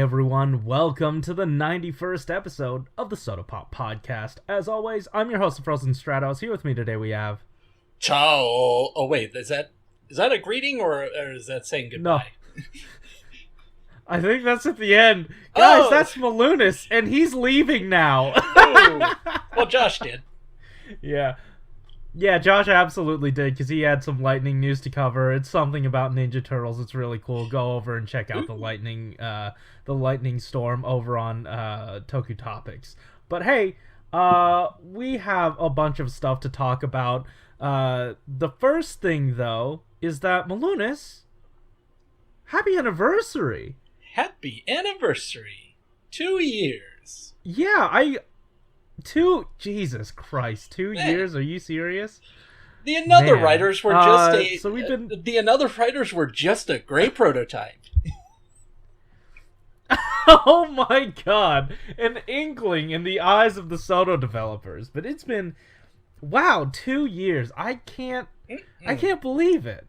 everyone, welcome to the 91st episode of the Soda Pop Podcast. As always, I'm your host, Frozen Stratos. Here with me today we have... Ciao! Oh wait, is that a greeting or is that saying goodbye? No. I think that's at the end. Guys, that's Malunis, and he's leaving now. Oh. Well, Josh did. Yeah, Josh absolutely did, because he had some lightning news to cover. It's something about Ninja Turtles. It's really cool. Go over and check out the lightning storm over on Toku Topics. But hey, we have a bunch of stuff to talk about. The first thing, though, is that Malunis, happy anniversary! Happy anniversary! 2 years! Yeah, Jesus Christ, 2 years? Are you serious? The Another Writers were just The Writers were just a great prototype. Oh my god, an inkling in the eyes of the SHODO developers. But it's been, wow, 2 years. I can't believe it.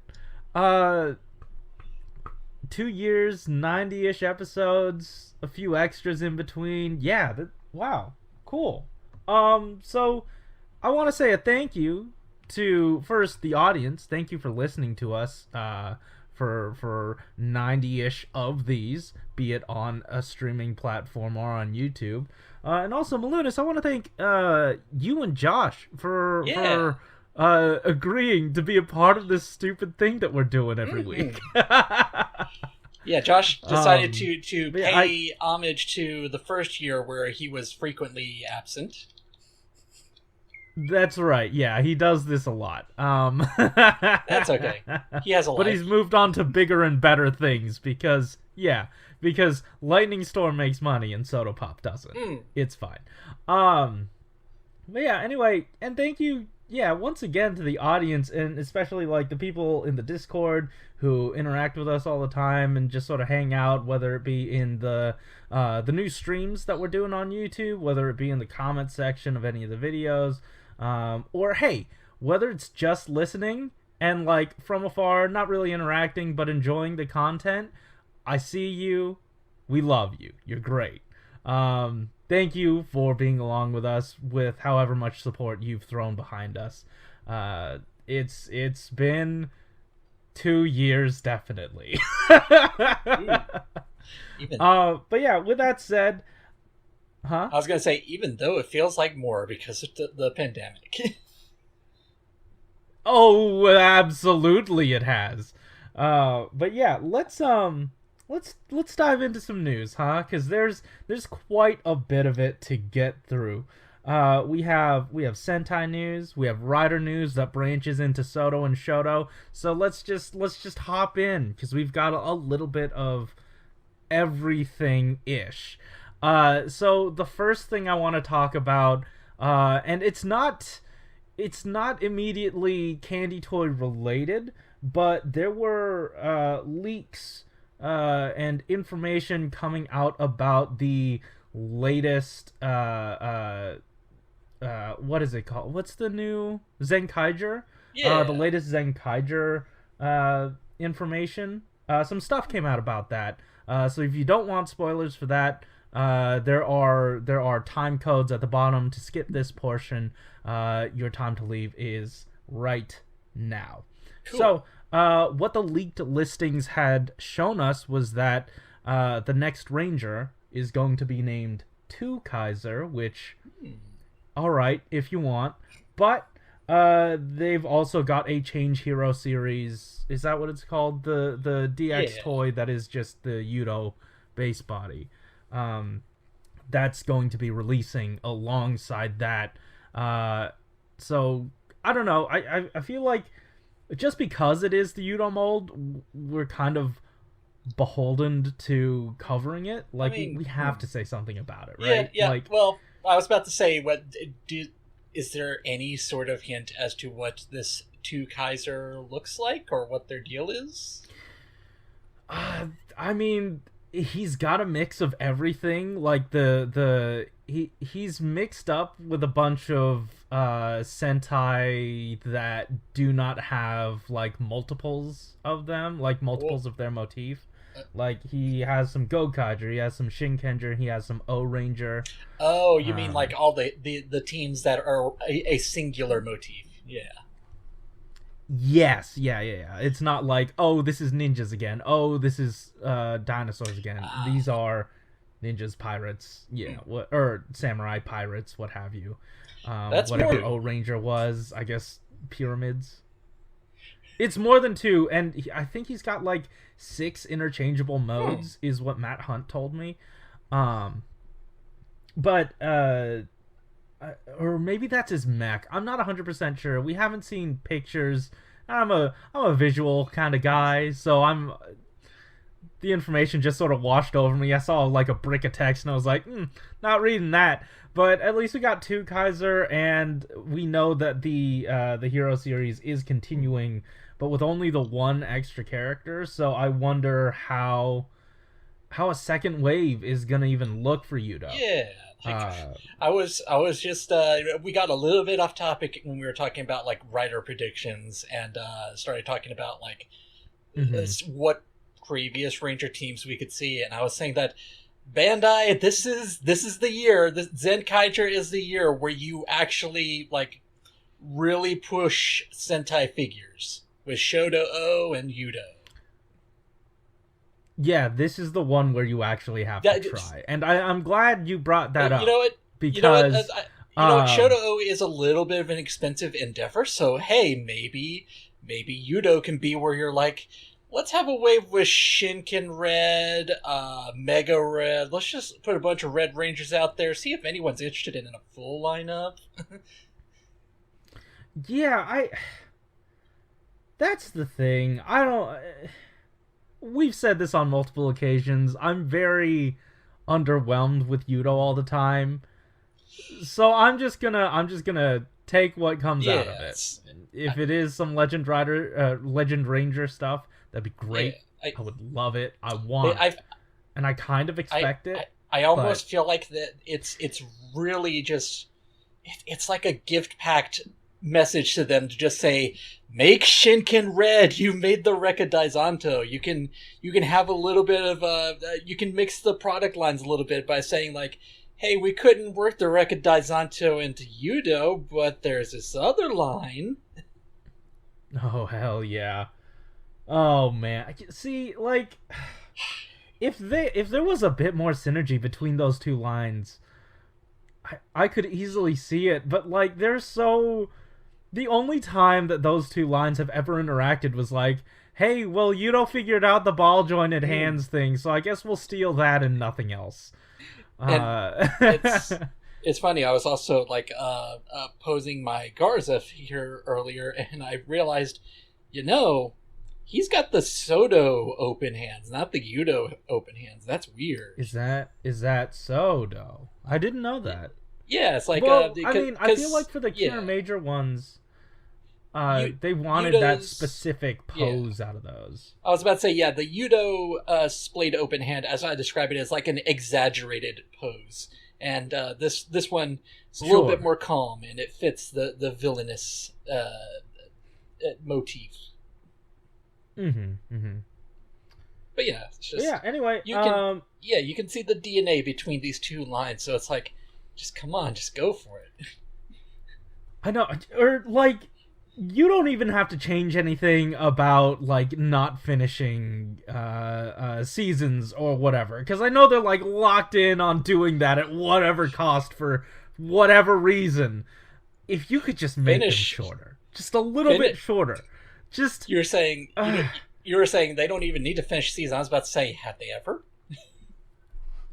2 years, 90-ish episodes, a few extras in between. Yeah, wow, cool. So I want to say a thank you to, first, the audience. Thank you for listening to us, for 90-ish of these, be it on a streaming platform or on YouTube. And also, Malunis, I want to thank, you and Josh for agreeing to be a part of this stupid thing that we're doing every week. Yeah, Josh decided to pay homage to the first year where he was frequently absent. That's right. Yeah, he does this a lot. That's okay. He has a life. But he's moved on to bigger and better things because Lightning Storm makes money and Soda Pop doesn't. It's fine. But yeah, anyway, and thank you, once again to the audience, and especially like the people in the Discord who interact with us all the time and just sort of hang out, whether it be in the new streams that we're doing on YouTube, whether it be in the comment section of any of the videos, or hey, whether it's just listening and like from afar, not really interacting, but enjoying the content. I see you. We love you. You're great. Thank you for being along with us with however much support you've thrown behind us. It's been 2 years, definitely. But yeah, with that said, I was gonna say, even though it feels like more because of the pandemic. Oh, absolutely, it has. But yeah, let's dive into some news, huh? Because there's quite a bit of it to get through. We have Sentai news, we have Rider news that branches into SHODO and SHODO. So let's just hop in because we've got a little bit of everything ish. So the first thing I want to talk about, and it's not immediately Candy Toy related, but there were leaks and information coming out about the latest what is it called? What's the new Zenkaiger? Yeah. The latest Zenkaiger information. Some stuff came out about that. So if you don't want spoilers for that, there are time codes at the bottom to skip this portion. Your time to leave is right now. Cool. So what the leaked listings had shown us was that the next Ranger is going to be named 2 Kaiser, which, alright, if you want. But they've also got a Change Hero series. Is that what it's called? The DX toy that is just the Yudo base body. That's going to be releasing alongside that. So, I don't know. I feel like just because it is the Yudo mold, we're kind of beholden to covering it. Like, we have to say something about it, right? Yeah. Like, well, I was about to say, is there any sort of hint as to what this 2 Kaiser looks like or what their deal is? I mean, he's got a mix of everything. Like he's mixed up with a bunch of Sentai that do not have like multiples of them, like multiples of their motif. Like, he has some Gokaiger, he has some Shinkenger, he has some O-Ranger. Oh, you mean like all the teams that are a singular motif? Yeah. Yes, yeah. It's not like, oh, this is ninjas again. Oh, this is dinosaurs again. These are ninjas, pirates, or samurai, pirates, what have you. That's whatever more... O-Ranger was, I guess, pyramids. It's more than 2, and I think he's got like 6 interchangeable modes, is what Matt Hunt told me. But or maybe that's his mech. I'm not 100% sure. We haven't seen pictures. I'm a visual kind of guy, so the information just sort of washed over me. I saw like a brick of text and I was like, not reading that. But at least we got 2 Kaiser, and we know that the Hero series is continuing, but with only the 1 extra character. So I wonder how a second wave is gonna even look for Yudo. Yeah. I was just we got a little bit off topic when we were talking about like writer predictions, and started talking about like what previous Ranger teams we could see, and I was saying that Bandai, this is the year, the Zenkaiger is the year where you actually like really push Sentai figures with SHODO-O and Yudo. Yeah, this is the one where you actually have to try. And I'm glad you brought that up. You know what? Because... SHODO-O is a little bit of an expensive endeavor, so hey, maybe Yudo can be where you're like, let's have a wave with Shinken Red, Mega Red, let's just put a bunch of Red Rangers out there, see if anyone's interested in a full lineup. Yeah, that's the thing. We've said this on multiple occasions. I'm very underwhelmed with Yudo all the time. So I'm just gonna take what comes out of it. If it is some Legend Ranger stuff, that'd be great. I would love it. And I kind of expect it. I almost feel like that it's really just it's like a gift packed message to them to just say, make Shinken Red. You made the Rekka Daizanto. You can have a little bit of you can mix the product lines a little bit by saying like, hey, we couldn't work the Rekka Daizanto into Yudo, but there's this other line. Oh hell yeah. Oh man. See, like, if there was a bit more synergy between those 2 lines, I could easily see it, but like the only time that those 2 lines have ever interacted was like, hey, well, Yudo figured out the ball jointed hands thing, so I guess we'll steal that and nothing else. It's funny, I was also like posing my Garza here earlier, and I realized, he's got the SHODO open hands, not the Yudo open hands. That's weird. Is that SHODO? I didn't know that. Yeah, it's like... Well, I feel like for the Cure Major ones, they wanted Yudo's, that specific pose out of those. I was about to say, the Yudo splayed open hand, as I describe it, is like an exaggerated pose. And this one is a little bit more calm, and it fits the villainous motif. But yeah, it's just... Yeah, anyway, you can see the DNA between these 2 lines, so it's like, just come on, just go for it. I know, or like, you don't even have to change anything about like not finishing seasons or whatever, because I know they're like locked in on doing that at whatever cost for whatever reason. If you could just make them shorter, just a little bit shorter, just you're saying they don't even need to finish season. I was about to say, have they ever?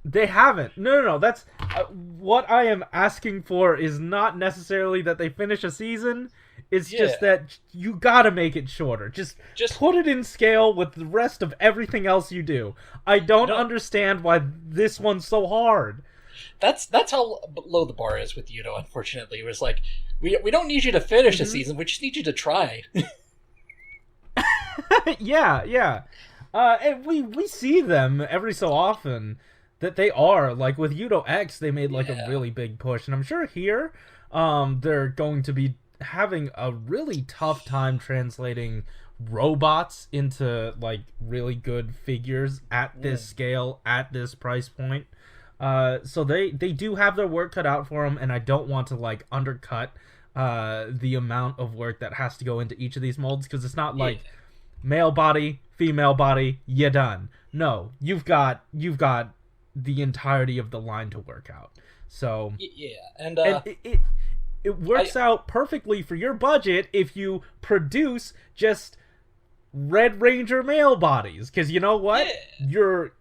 They haven't. No. That's what I am asking for is not necessarily that they finish a season. It's just that you gotta make it shorter. Just put it in scale with the rest of everything else you do. I don't understand why this one's so hard. That's how low the bar is with Yudo, unfortunately. It was like, we don't need you to finish a season, we just need you to try. Yeah. And we see them every so often that they are, like with Shodo-X, they made like a really big push, and I'm sure here they're going to be having a really tough time translating robots into like really good figures at this scale, at this price point. So they do have their work cut out for them, and I don't want to like undercut the amount of work that has to go into each of these molds, because it's not like male body, female body, you done. No, you've got the entirety of the line to work out. So and it works out perfectly for your budget if you produce just Red Ranger male bodies, because you know what, you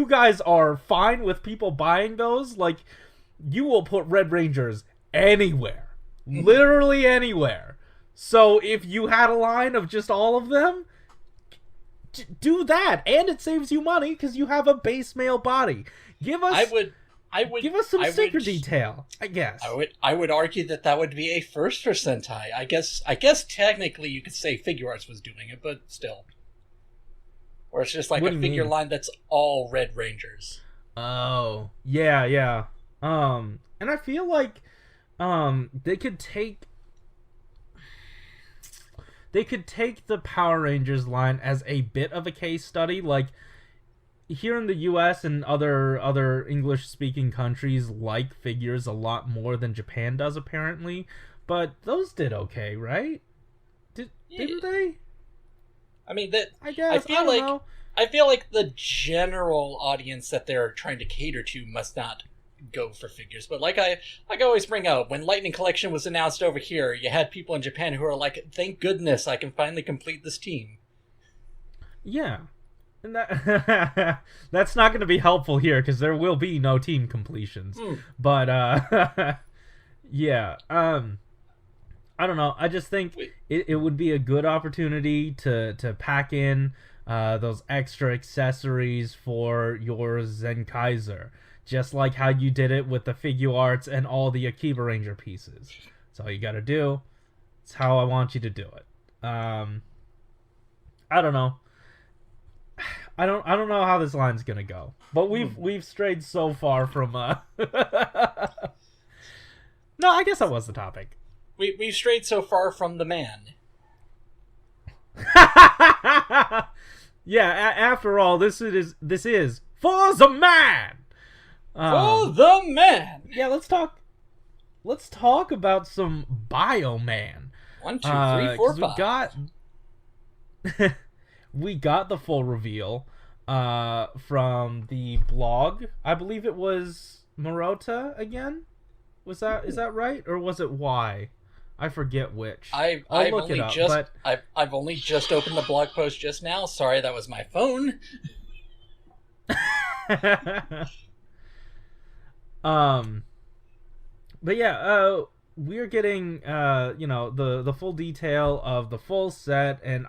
guys are fine with people buying those. Like, you will put Red Rangers anywhere, literally anywhere. So if you had a line of just all of them, do that, and it saves you money because you have a base male body. Give us give us some sticker detail, I guess. I would argue that would be a first for Sentai. I guess technically you could say Figure Arts was doing it, but still. Or it's just like a figure line that's all Red Rangers. Oh, yeah. And I feel like they could take the Power Rangers line as a bit of a case study. Like, here in the US and other English-speaking countries like figures a lot more than Japan does, apparently. But those did okay, right? Didn't they? I mean, I guess. I don't know. I feel like the general audience that they're trying to cater to must not go for figures. But like I always bring up, when Lightning Collection was announced over here, you had people in Japan who are like, "Thank goodness I can finally complete this team." Yeah. And that's not going to be helpful here, because there will be no team completions. But yeah, I don't know. I just think it would be a good opportunity to pack in those extra accessories for your Zenkaiser, just like how you did it with the Figure Arts and all the Akiba Ranger pieces. That's all you got to do. It's how I want you to do it. I don't know. I don't know how this line's gonna go, but we've strayed so far from No, I guess that was the topic. We've strayed so far from the man. Yeah, after all, this is for the man. For the man. Yeah, let's talk about some Bioman. 1, 2, 3, 4, 5. We got the full reveal from the blog. I believe it was Morota again. Is that right, or was it Y? I forget which. I've only just opened the blog post just now. Sorry, that was my phone. But yeah, we're getting the full detail of the full set, and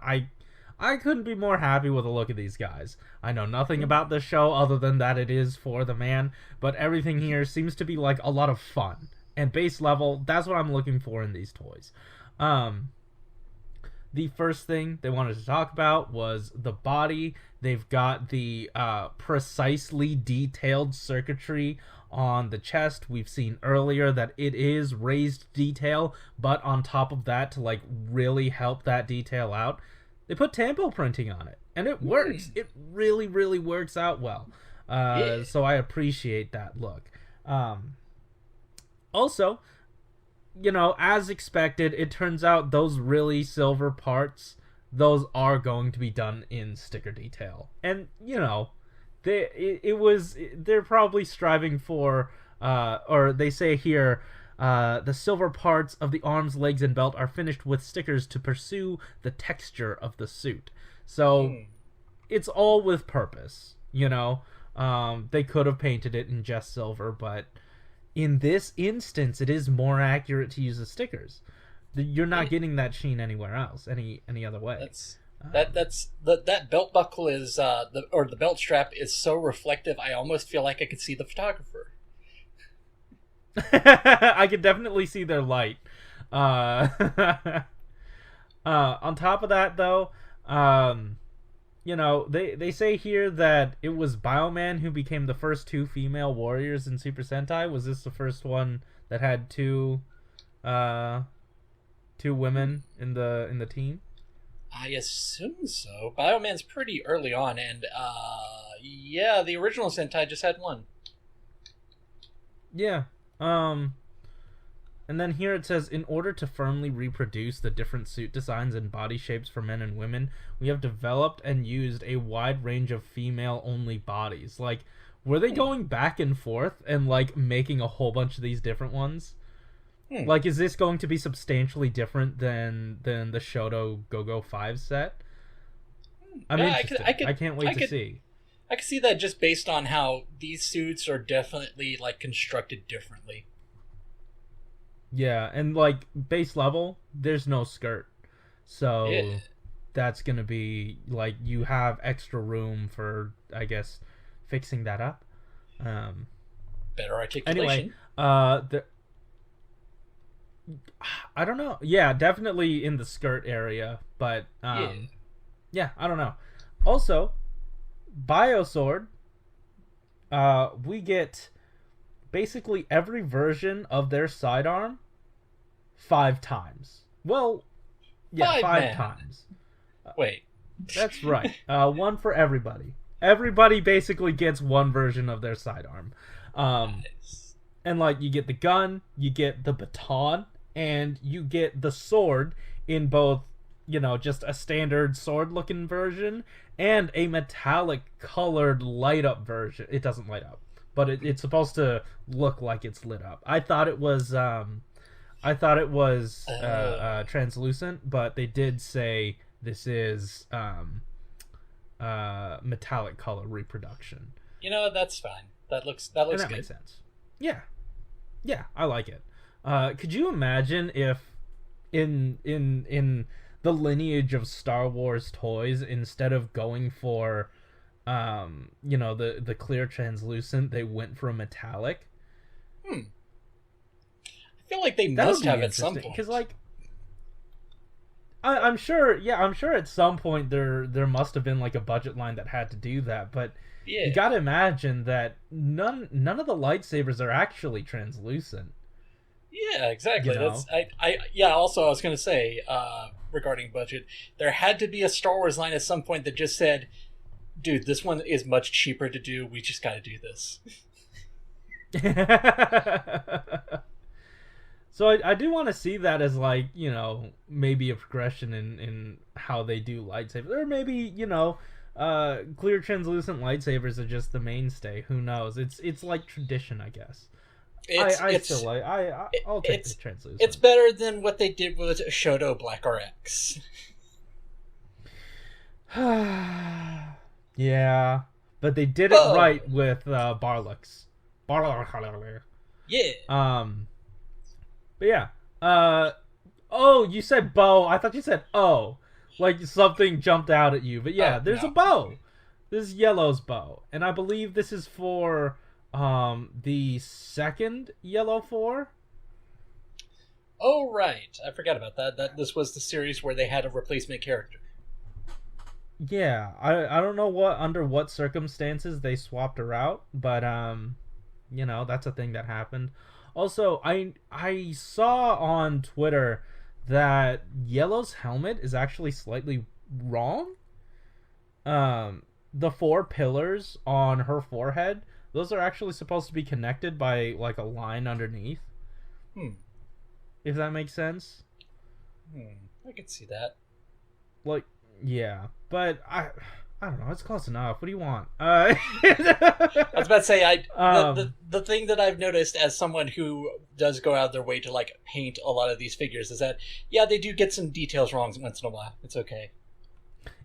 I couldn't be more happy with the look of these guys. I know nothing about this show other than that it is for the man, but everything here seems to be like a lot of fun. And base level, that's what I'm looking for in these toys. The first thing they wanted to talk about was the body. They've got the precisely detailed circuitry on the chest. We've seen earlier that it is raised detail, but on top of that, to like really help that detail out, they put tampo printing on it, and it works. It really, really works out well. So I appreciate that look. Also, as expected, it turns out those really silver parts, those are going to be done in sticker detail. And, they're probably striving for, or they say here, the silver parts of the arms, legs, and belt are finished with stickers to pursue the texture of the suit. So it's all with purpose, They could have painted it in just silver, but in this instance, it is more accurate to use the stickers. You're not getting that sheen anywhere else, any other way. That belt buckle is the belt strap is so reflective. I almost feel like I could see the photographer. I could definitely see their light. On top of that, though, they say here that it was Bioman who became the first 2 female warriors in Super Sentai. Was this the first one that had two women in the team? I assume so. Bioman's pretty early on, and yeah, the original Sentai just had one. Yeah. And then here it says, in order to firmly reproduce the different suit designs and body shapes for men and women, we have developed and used a wide range of female-only bodies. Like, were they going back and forth and, like, making a whole bunch of these different ones? Like, is this going to be substantially different than the Shodo Go-Go 5 set? I'm interested. I can't wait to see. I can see that just based on how these suits are definitely, like, constructed differently. Yeah, and, like, base level, there's no skirt. So, that's gonna be, like, you have extra room for, I guess, fixing that up. Better articulation. Anyway, I don't know. Yeah, definitely in the skirt area, but yeah, I don't know. Also, Biosword, we get basically every version of their sidearm 5 times. Well, yeah, 5 times. Wait. That's right. One for everybody. Everybody basically gets one version of their sidearm. Nice. And, like, you get the gun, you get the baton, and you get the sword in both, you know, just a standard sword-looking version and a metallic-colored light-up version. It doesn't light up, but it's supposed to look like it's lit up. I thought it was translucent, but they did say this is metallic color reproduction. You know, that's fine. That looks good. Makes sense. Yeah, I like it. Could you imagine if in the lineage of Star Wars toys, instead of going for you know, the clear translucent, they went for a metallic? I feel like they must have at some point. Because, like, I'm sure at some point there must have been, like, a budget line that had to do that, but you gotta imagine that none of the lightsabers are actually translucent. Yeah, exactly. You know? That's also I was gonna say, regarding budget, there had to be a Star Wars line at some point that just said, dude, this one is much cheaper to do, we just gotta do this. So I do want to see that as, like, you know, maybe a progression in how they do lightsabers. Or maybe, you know, clear translucent lightsabers are just the mainstay. Who knows? It's like tradition, I guess. I'll take the translucent. It's better than what they did with Shodo Black RX. Yeah, but they did it right with Barlux. Yeah. But yeah. Oh, you said bow. I thought you said like something jumped out at you. But yeah, there's a bow. This is Yellow's bow, and I believe this is for the second Yellow 4. Oh right, I forgot about that. This was the series where they had a replacement character. Yeah, I don't know under what circumstances they swapped her out, but you know, that's a thing that happened. Also, I saw on Twitter that Yellow's helmet is actually slightly wrong. The 4 pillars on her forehead, those are actually supposed to be connected by, like, a line underneath. If that makes sense. I could see that. Like, yeah, but I don't know. It's close enough. What do you want? I was about to say, the thing that I've noticed as someone who does go out of their way to, like, paint a lot of these figures is that, yeah, they do get some details wrong once in a while. It's okay.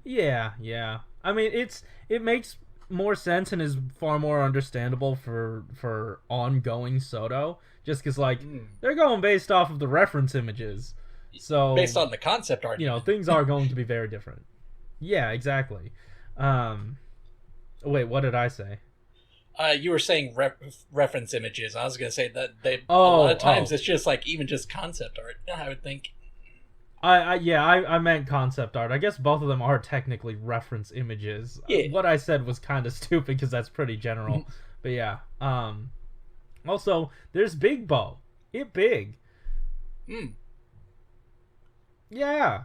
Yeah. I mean, it makes more sense and is far more understandable for ongoing SHODO, just because, like, they're going based off of the reference images. So based on the concept art, you know, things are going to be very different. Yeah, exactly. Wait, what did I say? You were saying reference images. I was going to say that a lot of times it's just, like, even just concept art, I would think. I meant concept art. I guess both of them are technically reference images. Yeah. What I said was kind of stupid because that's pretty general. But yeah. Also, there's Big Bow. It big. Yeah.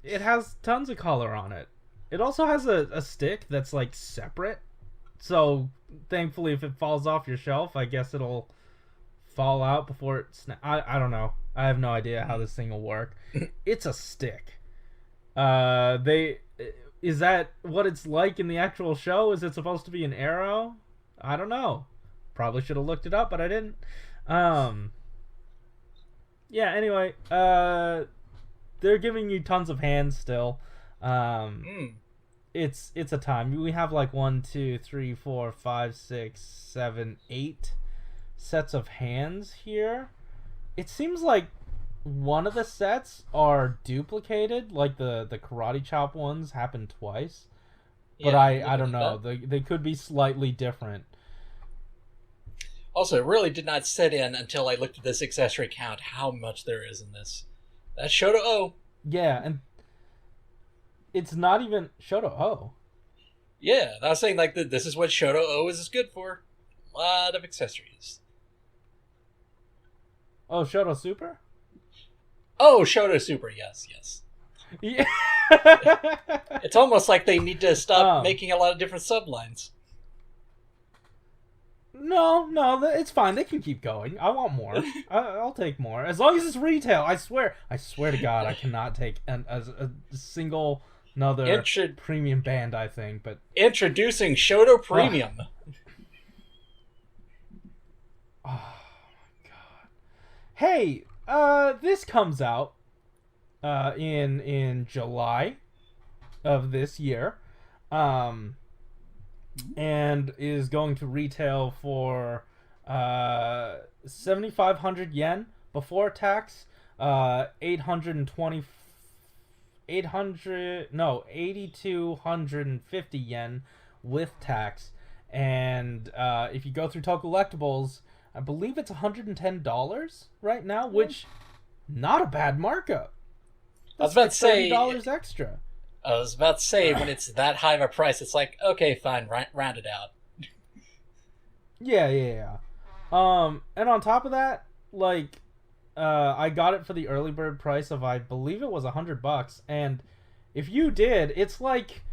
it has tons of color on it. It also has a stick that's like separate. So thankfully, if it falls off your shelf, I guess it'll fall out before it I don't know. I have no idea how this thing will work. It's a stick. Is that what it's like in the actual show? Is it supposed to be an arrow? I don't know. Probably should have looked it up, but I didn't. Yeah, anyway, they're giving you tons of hands still. It's a time. We have like 1, 2, 3, 4, 5, 6, 7, 8 sets of hands here. It seems like one of the sets are duplicated, like the karate chop ones happen twice. But yeah, I don't know. They could be slightly different. Also, it really did not set in until I looked at this accessory count how much there is in this. That's SHODO-O. Yeah, and it's not even SHODO-O. Yeah, I was saying like this is what SHODO-O is good for. A lot of accessories. Oh, SHODO Super? Oh, SHODO Super, yes. Yeah. It's almost like they need to stop making a lot of different sublines. No, it's fine. They can keep going. I want more. I'll take more. As long as it's retail, I swear to God, I cannot take a single another premium band, I think. But introducing SHODO Premium. Oh, my God. Hey, this comes out in July of this year. And is going to retail for 7,500 yen before tax, 8,250 yen with tax. And if you go through Tokullectibles, I believe it's $110 right now, which not a bad markup. That's about to say $30 extra. I was about to say, when it's that high of a price, it's like, okay, fine, round it out. Yeah. And on top of that, like, I got it for the early bird price of, I believe it was $100. And if you did, it's like,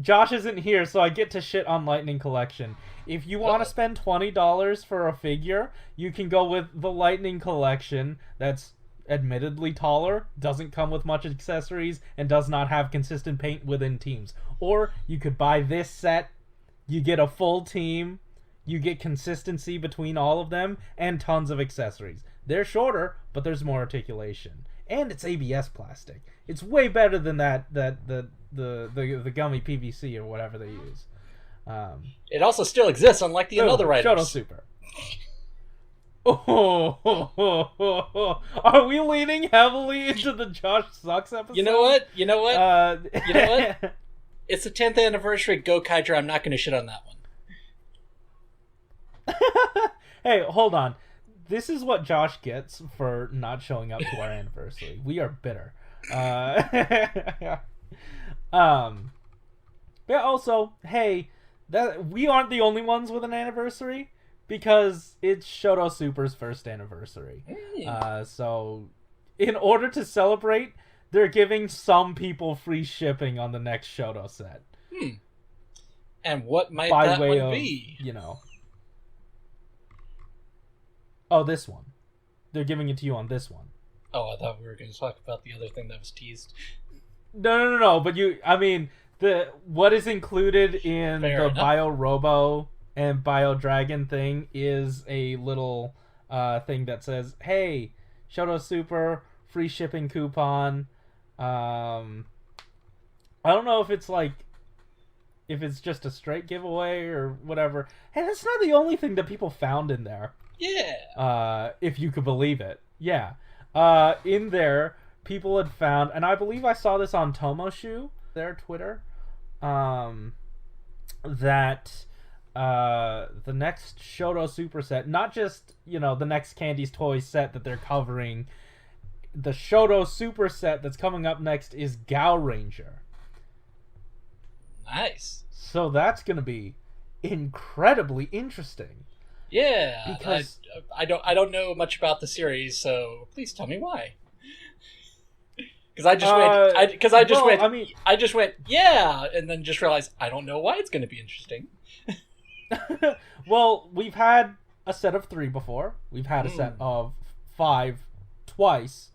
Josh isn't here, so I get to shit on Lightning Collection. If you want to spend $20 for a figure, you can go with the Lightning Collection. That's admittedly taller, doesn't come with much accessories, and does not have consistent paint within teams. Or you could buy this set, you get a full team, you get consistency between all of them, and tons of accessories. They're shorter, but there's more articulation. And it's ABS plastic. It's way better than the gummy PVC or whatever they use. It also still exists, unlike the other writers. SHODO Super. Are we leaning heavily into the Josh Sucks episode? You know what? It's the 10th anniversary of Go Kaijra. I'm not going to shit on that one. Hey, hold on. This is what Josh gets for not showing up to our anniversary. We are bitter. But also, hey, that we aren't the only ones with an anniversary. Because it's SHODO Super's first anniversary. So, in order to celebrate, they're giving some people free shipping on the next SHODO set. And what might that one be? You know. Oh, this one. They're giving it to you on this one. Oh, I thought we were going to talk about the other thing that was teased. No. But what is included in the Bio Robo and Bio Dragon thing is a little thing that says, hey, SHODO Super, free shipping coupon. I don't know if it's just a straight giveaway or whatever. And it's not the only thing that people found in there. Yeah. If you could believe it. Yeah. In there, people had found, and I believe I saw this on Tomoshu, their Twitter, that the next SHODO Super set, not just, the next Candy's Toys set that they're covering, the SHODO Super set that's coming up next is Gaoranger. Nice. So that's going to be incredibly interesting. Yeah, because I don't know much about the series, so please tell me why. Because I just went, yeah, and then just realized I don't know why it's going to be interesting. well, we've had a set of 3 before. We've had a set of 5 twice.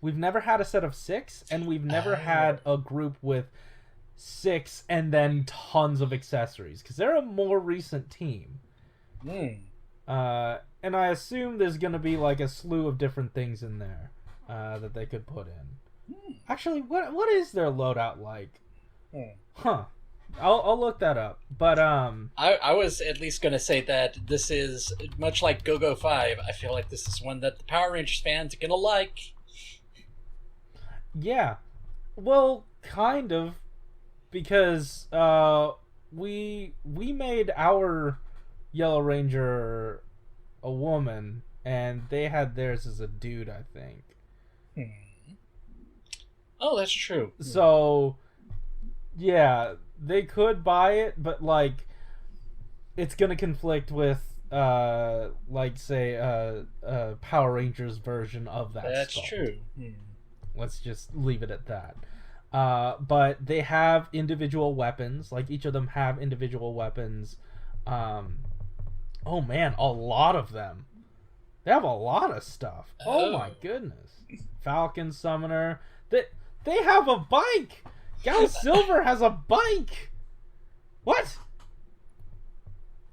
We've never had a set of 6, and we've never had a group with 6 and then tons of accessories, because they're a more recent team. And I assume there's going to be like a slew of different things in there that they could put in. Actually, what is their loadout like? Huh. I'll look that up. But I was at least going to say that this is much like Go-Go 5. I feel like this is one that the Power Rangers fans are going to like. Yeah. Well, kind of, because we made our Yellow Ranger a woman, and they had theirs as a dude, I think. Oh, that's true. So, yeah, they could buy it, but like, it's gonna conflict with, like, say, Power Rangers version of that. That's skull. true. Let's just leave it at that. But they have individual weapons. Like, each of them have individual weapons. Oh man, a lot of them. They have a lot of stuff. Oh my goodness. Falcon Summoner. They have a bike! Gal Silver has a bike! What?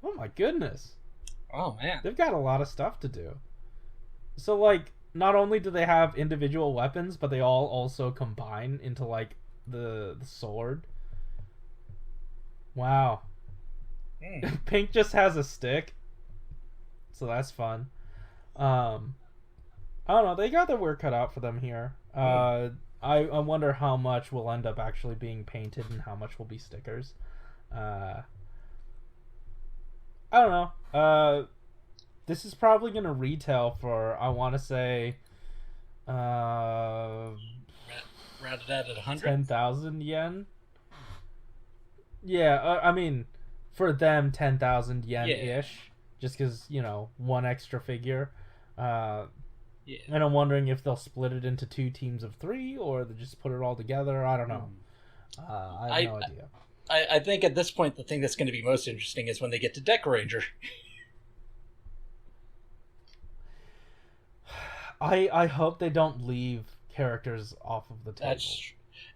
Oh my goodness. Oh man. They've got a lot of stuff to do. So, like, not only do they have individual weapons, but they all also combine into, like, the sword. Wow. Pink just has a stick. So that's fun. I don't know. They got their work cut out for them here. I wonder how much will end up actually being painted and how much will be stickers. I don't know. This is probably going to retail for, I want to say, rounded out at 100? 10,000 yen. Yeah, I mean, for them, 10,000 yen-ish. Just because, you know, one extra figure. And I'm wondering if they'll split it into 2 teams of 3, or they just put it all together. I don't know. I have no idea. I think at this point, the thing that's going to be most interesting is when they get to Gaoranger. I hope they don't leave characters off of the table.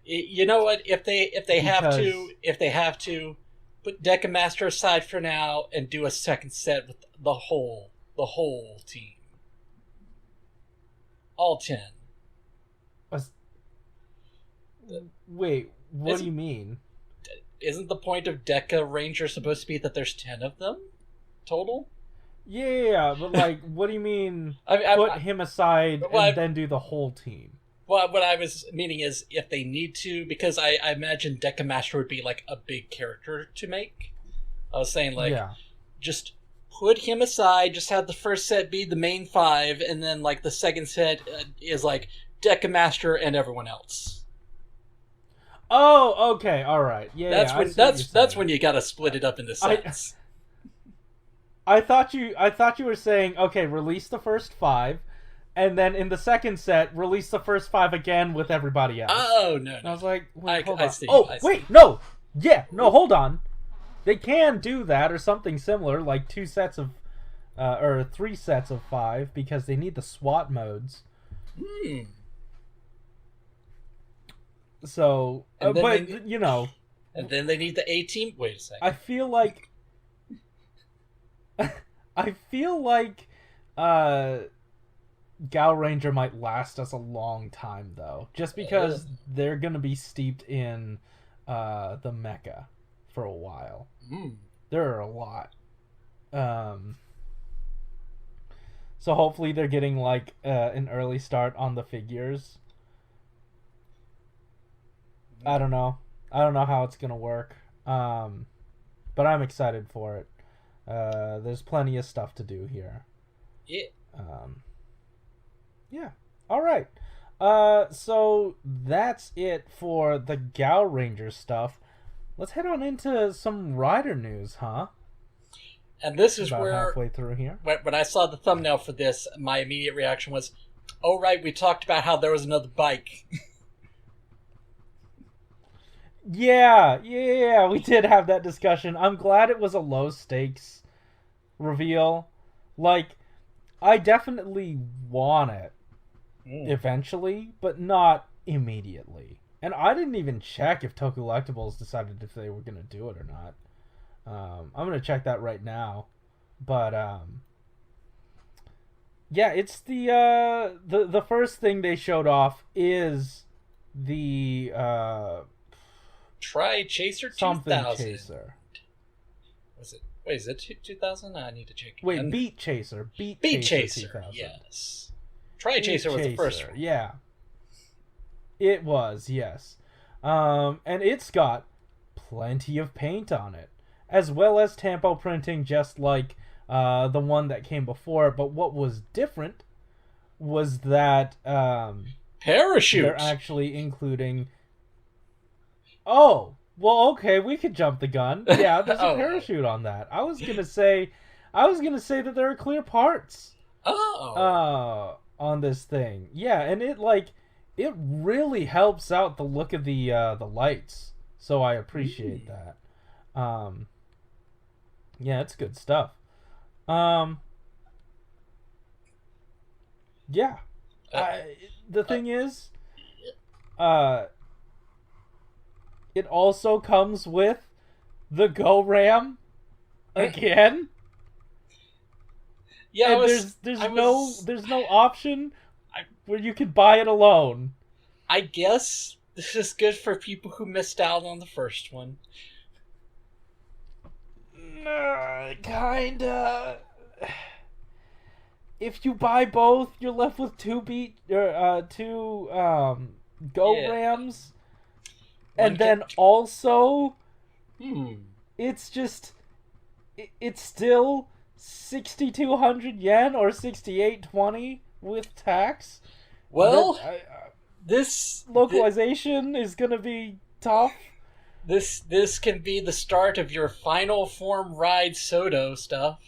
You know what? If they have to put Deca Master aside for now and do a second set with the whole team, all 10. Wait, what do you mean? Isn't the point of Gaoranger supposed to be that there's 10 of them total? Yeah, but like, what do you mean? Put him aside and then do the whole team. Well, what I was meaning is if they need to, because I imagine Deca Master would be like a big character to make. I was saying just put him aside, just have the first set be the main 5, and then like the second set is like Deca Master and everyone else. Oh, okay, all right, that's when you gotta split it up into sets. I thought you were saying, okay, release the first 5, and then in the second set, release the first 5 again with everybody else. Oh, no. And I was like, wait, hold I on. see. Wait, no! Yeah, no, hold on. They can do that, or something similar, like 2 sets of, or 3 sets of 5, because they need the SWAT modes. So, but, you know... And then they need the A-team... Wait a second. I feel like... Gaoranger might last us a long time, though. Just because they're going to be steeped in the mecha for a while. There are a lot. So hopefully they're getting, like, an early start on the figures. I don't know. I don't know how it's going to work. But I'm excited for it. There's plenty of stuff to do here. Yeah. Yeah. All right. So that's it for the Gaoranger stuff. Let's head on into some rider news, huh? And this is about where halfway through here. When I saw the thumbnail for this, my immediate reaction was, "Oh right, we talked about how there was another bike." Yeah, we did have that discussion. I'm glad it was a low stakes reveal. Like, I definitely want it eventually, but not immediately. And I didn't even check if Tokullectibles decided if they were going to do it or not. I'm going to check that right now. But, yeah, it's the first thing they showed off is the, Try Chaser 2000. Something Chaser. Was it? Wait, is it 2000? I need to check. Wait, Beat Chaser. Beat Chaser 2000. Yes. Try Chaser was the first one. Yeah. It was, yes. And it's got plenty of paint on it, as well as tampo printing, just like the one that came before. But what was different was that parachute. They're actually including. Oh, well, okay, we could jump the gun. Yeah, there's a parachute on that. I was gonna say that there are clear parts. On this thing, yeah, and it really helps out the look of the lights. So I appreciate that. Yeah, it's good stuff. Yeah. The thing is, it also comes with the Go Ram again. Yeah, and there's no option where you can buy it alone. I guess this is good for people who missed out on the first one. Kinda. If you buy both, you're left with two Go Rams. And then also, it's still 6,200 yen or 6,820 with tax. Well, this localization is gonna be tough. This can be the start of your final form ride SHODO stuff.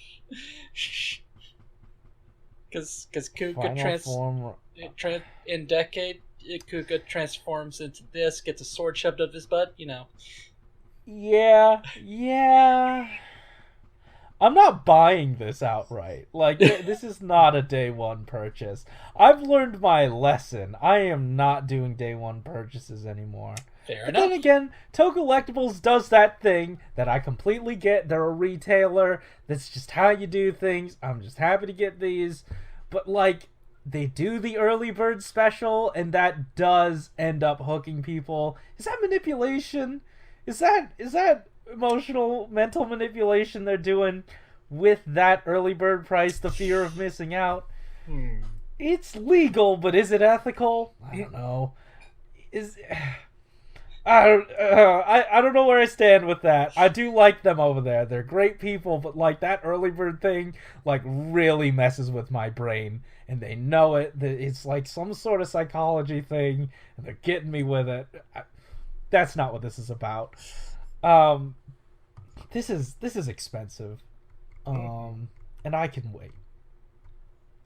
Because Kuga in Decade, Kuga transforms into this, gets a sword shoved up his butt, you know. Yeah. I'm not buying this outright. Like, this is not a day one purchase. I've learned my lesson. I am not doing day one purchases anymore. Fair but enough. Then again, Tokullectibles does that thing that I completely get. They're a retailer. That's just how you do things. I'm just happy to get these. But, like, they do the early bird special, and that does end up hooking people. Is that manipulation? Is that emotional, mental manipulation they're doing with that early bird price, the fear of missing out? It's legal, but is it ethical? I don't know. I don't know where I stand with that. I do like them over there. They're great people, but like that early bird thing, like really messes with my brain, and they know it. It's like some sort of psychology thing, and they're getting me with it. That's not what this is about. This is expensive, and I can wait.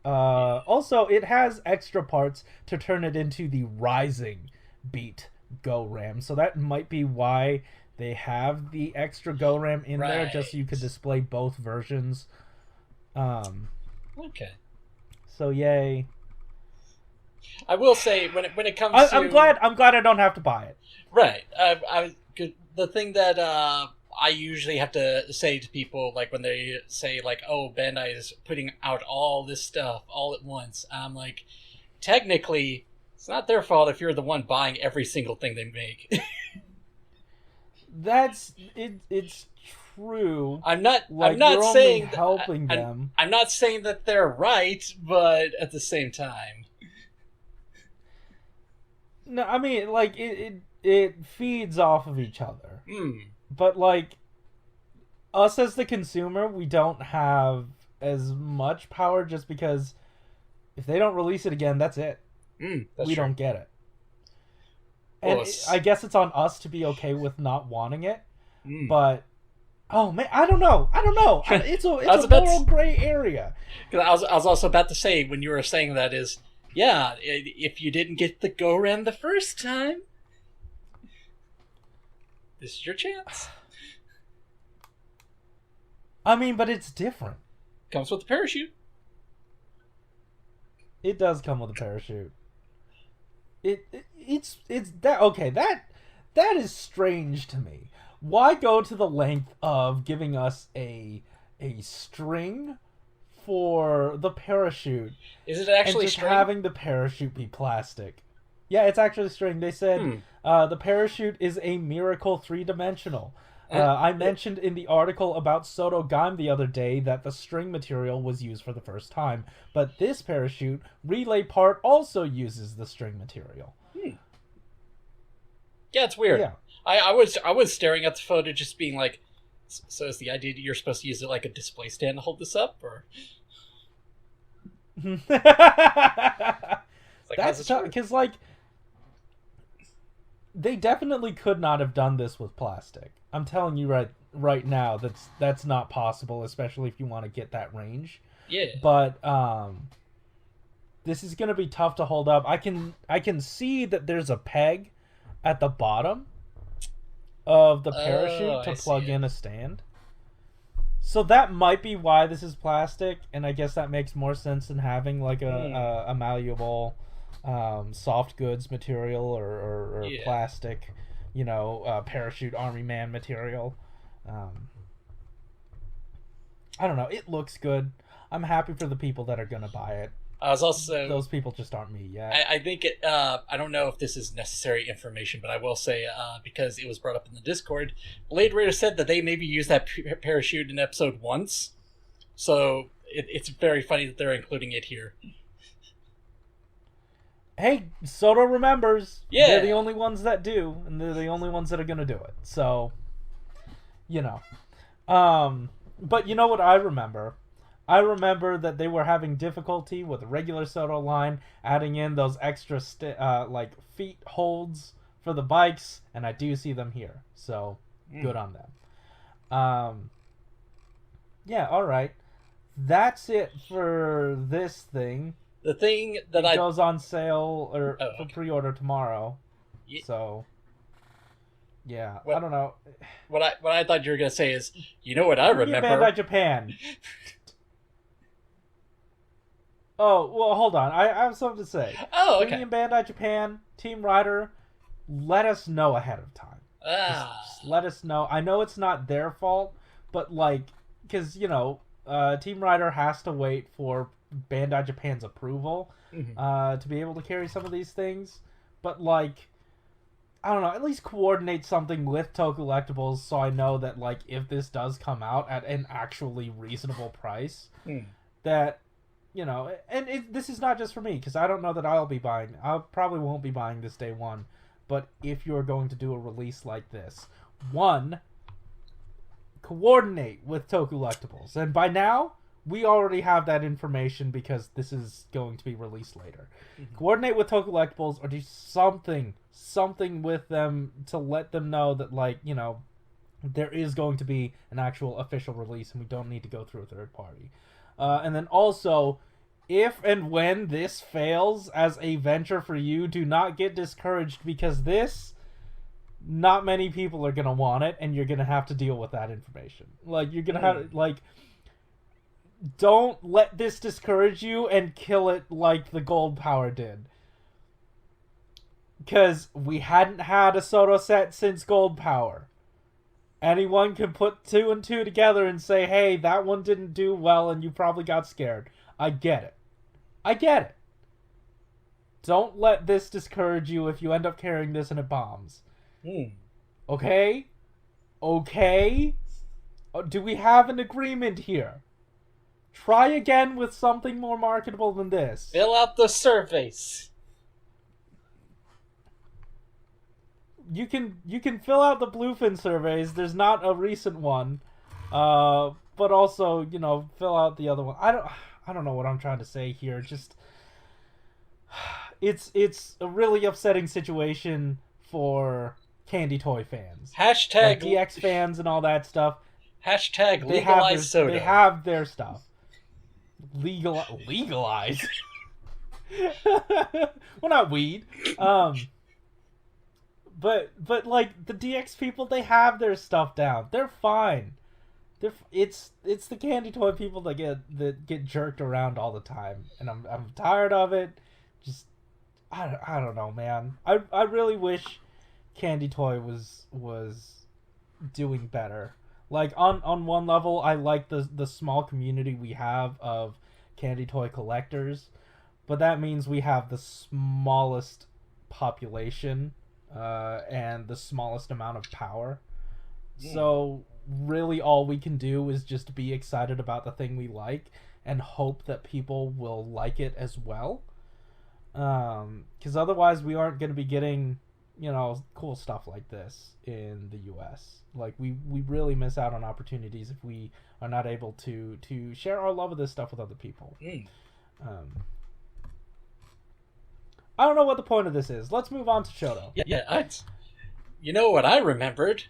Also, it has extra parts to turn it into the Rising Beat Go Ram, so that might be why they have the extra Go Ram in there, just so you could display both versions. Okay. So yay. I will say when it comes to, I'm glad I don't have to buy it. Right. The thing that I usually have to say to people, like when they say like, "Oh, Bandai is putting out all this stuff all at once," I'm like, technically, it's not their fault if you're the one buying every single thing they make. That's it. It's true. I'm not saying helping them. I'm not saying that they're right, but at the same time, no. I mean, like it feeds off of each other. But like us as the consumer, we don't have as much power just because if they don't release it again, that's it. We don't get it. And I guess it's on us to be okay with not wanting it, but Oh man, I don't know. It's a moral gray area. Because I was also about to say, when you were saying that, is yeah, if you didn't get the go around the first time, this is your chance. I mean, but it's different. Comes with a parachute. It does come with a parachute. It's that okay, that is strange to me. Why go to the length of giving us a string for the parachute? Is it actually and just string? Having the parachute be plastic? Yeah, it's actually string. They said the parachute is a miracle 3-dimensional. I mentioned in the article about SHODO-Gaim the other day that the string material was used for the first time, but this parachute relay part also uses the string material. Yeah, it's weird. Yeah. I was staring at the photo, just being like, so is the idea that you're supposed to use it like a display stand to hold this up, or? That's tough because they definitely could not have done this with plastic. I'm telling you right now that's not possible, especially if you want to get that range. Yeah. But this is going to be tough to hold up. I can see that there's a peg at the bottom of the parachute to plug in a stand. So that might be why this is plastic, and I guess that makes more sense than having like a malleable soft goods material or plastic, parachute army man material. I don't know. It looks good. I'm happy for the people that are gonna buy it. I was also those people just aren't me yet. I think it. I don't know if this is necessary information, but I will say because it was brought up in the Discord, Blade Raider said that they maybe used that parachute in episode once, so it's very funny that they're including it here. Hey, SHODO remembers. Yeah, they're the only ones that do, and they're the only ones that are gonna do it. So, but you know what I remember? I remember that they were having difficulty with the regular SHODO line, adding in those extra feet holds for the bikes, and I do see them here. So, good on them. Yeah, all right. That's it for this thing. The thing that goes on sale for pre-order tomorrow. Yeah. So, yeah, I don't know. What I thought you were gonna say is, what I remember? Bandai Japan. Oh, well, hold on. I have something to say. Oh, okay. Premium Bandai Japan, Team Rider, let us know ahead of time. Just let us know. I know it's not their fault, but, because, Team Rider has to wait for Bandai Japan's approval to be able to carry some of these things. But, I don't know, at least coordinate something with Tokullectibles so I know that, if this does come out at an actually reasonable price, that... and this is not just for me, because I don't know that I'll be buying. I probably won't be buying this day one. But if you're going to do a release like this, one, coordinate with Tokullectibles. And by now, we already have that information because this is going to be released later. Coordinate with Tokullectibles or do something with them to let them know that, there is going to be an actual official release and we don't need to go through a third party. And then also, if and when this fails as a venture for you, do not get discouraged because not many people are going to want it and you're going to have to deal with that information. You're going to have, don't let this discourage you and kill it like the Gold Power did. Because we hadn't had a SHODO set since Gold Power. Anyone can put 2 and 2 together and say, hey, that one didn't do well and you probably got scared. I get it. Don't let this discourage you if you end up carrying this and it bombs. Okay? Do we have an agreement here? Try again with something more marketable than this. Fill out the surveys. You can fill out the bluefin surveys. There's not a recent one, but also fill out the other one. I don't know what I'm trying to say here. Just it's a really upsetting situation for candy toy fans, Hashtag DX fans and all that stuff. Hashtag legalize soda. They have their stuff. Legalize. Well, not weed. But like the DX people, they have their stuff down. They're fine. It's the candy toy people that get jerked around all the time, and I'm tired of it. Just I don't know, man. I really wish candy toy was doing better. Like on one level, I like the small community we have of candy toy collectors, but that means we have the smallest population and the smallest amount of power. So really all we can do is just be excited about the thing we like and hope that people will like it as well. Because otherwise we aren't going to be getting, cool stuff like this in the US. Like we really miss out on opportunities if we are not able to share our love of this stuff with other people. I don't know what the point of this is. Let's move on to Shodo. Yeah, you know what I remembered?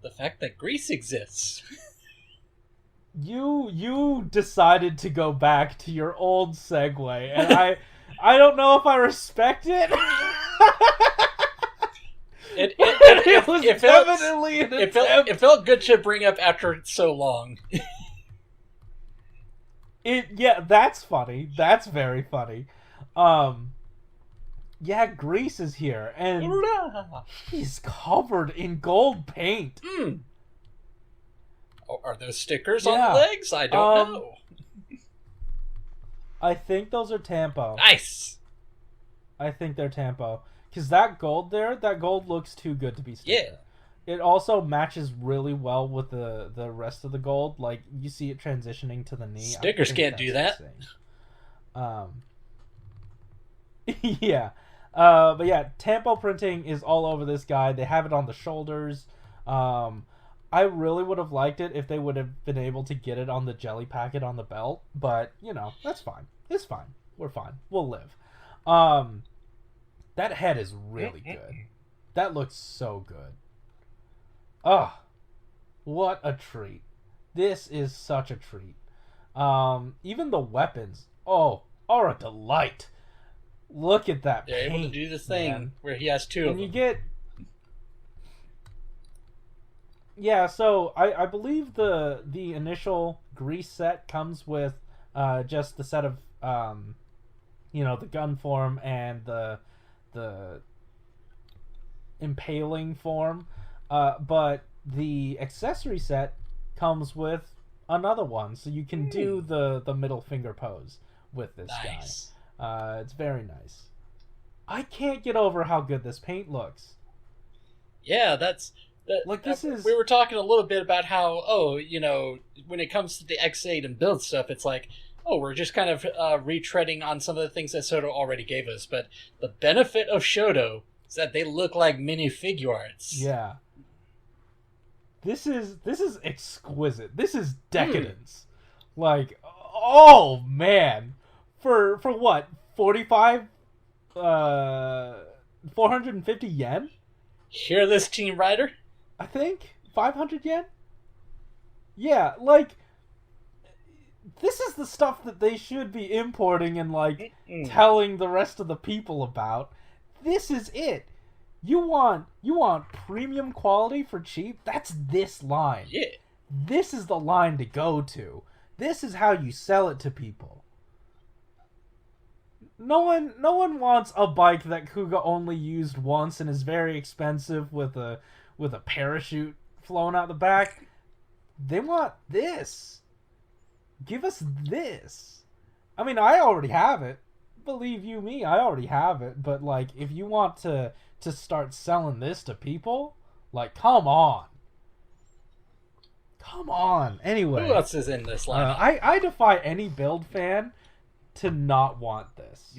The fact that Greece exists. You decided to go back to your old segue, and I don't know if I respect it. It felt good to bring up after so long. Yeah, that's funny. That's very funny. Yeah, Greece is here, and he's covered in gold paint. Oh, are those stickers on the legs? I don't know. I think those are Tampo. Nice. I think they're Tampo. Because that gold looks too good to be sticker. Yeah. It also matches really well with the rest of the gold. Like, you see it transitioning to the knee. Stickers can't do that. Yeah. But yeah, Tampo printing is all over this guy. They have it on the shoulders. I really would have liked it if they would have been able to get it on the jelly packet on the belt. But, that's fine. It's fine. We're fine. We'll live. That head is really good. That looks so good. Oh, what a treat. This is such a treat. Even the weapons, are a delight. Look at that They're paint, able to do the thing where he has two of them. You get... Yeah, so I believe the initial Grease set comes with just the set of, the gun form and the impaling form. But the accessory set comes with another one, so you can do the middle finger pose with this guy. It's very nice. I can't get over how good this paint looks. Yeah, we were talking a little bit about how, when it comes to the X8 and build stuff, it's like, we're just kind of retreading on some of the things that Shodo already gave us. But the benefit of Shodo is that they look like mini figure arts. Yeah. This is exquisite. This is decadence. Like, oh man. For what? 45 450 yen? Hear this, Team Rider? I think 500 yen? Yeah, like this is the stuff that they should be importing and telling the rest of the people about. This is it. You want premium quality for cheap? That's this line. Yeah. This is the line to go to. This is how you sell it to people. No one wants a bike that Kuga only used once and is very expensive with a parachute flowing out the back. They want this. Give us this. I mean, I already have it. Believe you me, I already have it. But if you want to start selling this to people, come on. Come on. Anyway. Who else is in this lineup? I defy any build fan to not want this.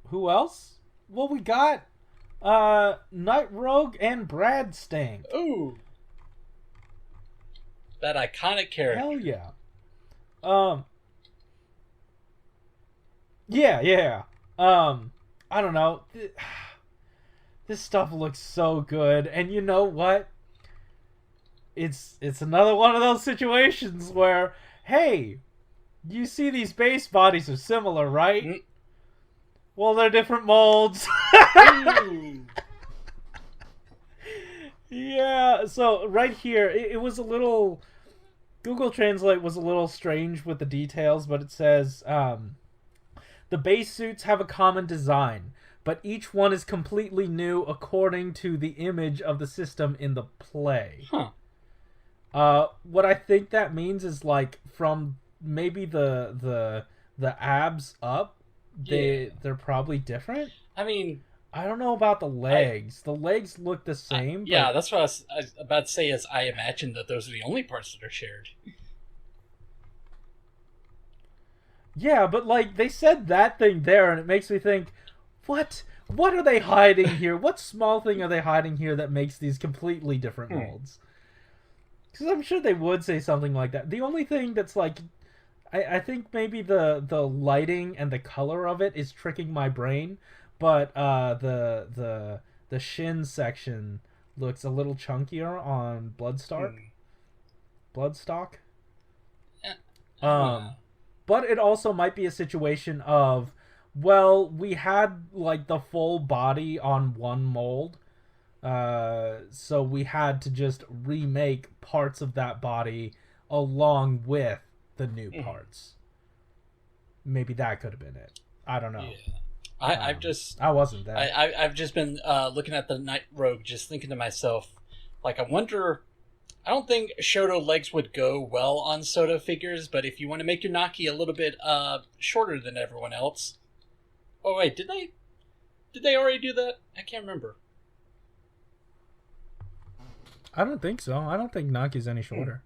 Who else? Well, we got Night Rogue and Brad Sting. Ooh. That iconic character. Hell yeah. Yeah. I don't know. This stuff looks so good. And you know what? it's another one of those situations where, hey, you see these base bodies are similar, right? Mm. Well, they're different molds. Yeah, so right here, it was a little... Google Translate was a little strange with the details, but it says, the base suits have a common design, but each one is completely new according to the image of the system in the play. Huh. What I think that means is, like, from maybe the abs up, they're probably different. I mean... I don't know about the legs. The legs look the same. Yeah, that's what I was about to say, is I imagine that those are the only parts that are shared. Yeah, but, like, they said that thing there, and it makes me think, what are they hiding here? What small thing are they hiding here that makes these completely different molds? Because I'm sure they would say something like that. The only thing that's, like... I think maybe the lighting and the color of it is tricking my brain. But the shin section looks a little chunkier on Bloodstock. But it also might be a situation of, well, we had like the full body on one mold, so we had to just remake parts of that body along with the new parts. Maybe that could have been it. I don't know. Yeah. I wasn't there. I've just been looking at the Night Rogue, just thinking to myself, like, I wonder. I don't think Shodo legs would go well on SHODO figures, but if you want to make your Naki a little bit shorter than everyone else. Oh wait, did they already do that? I can't remember. I don't think so. I don't think Naki's any shorter.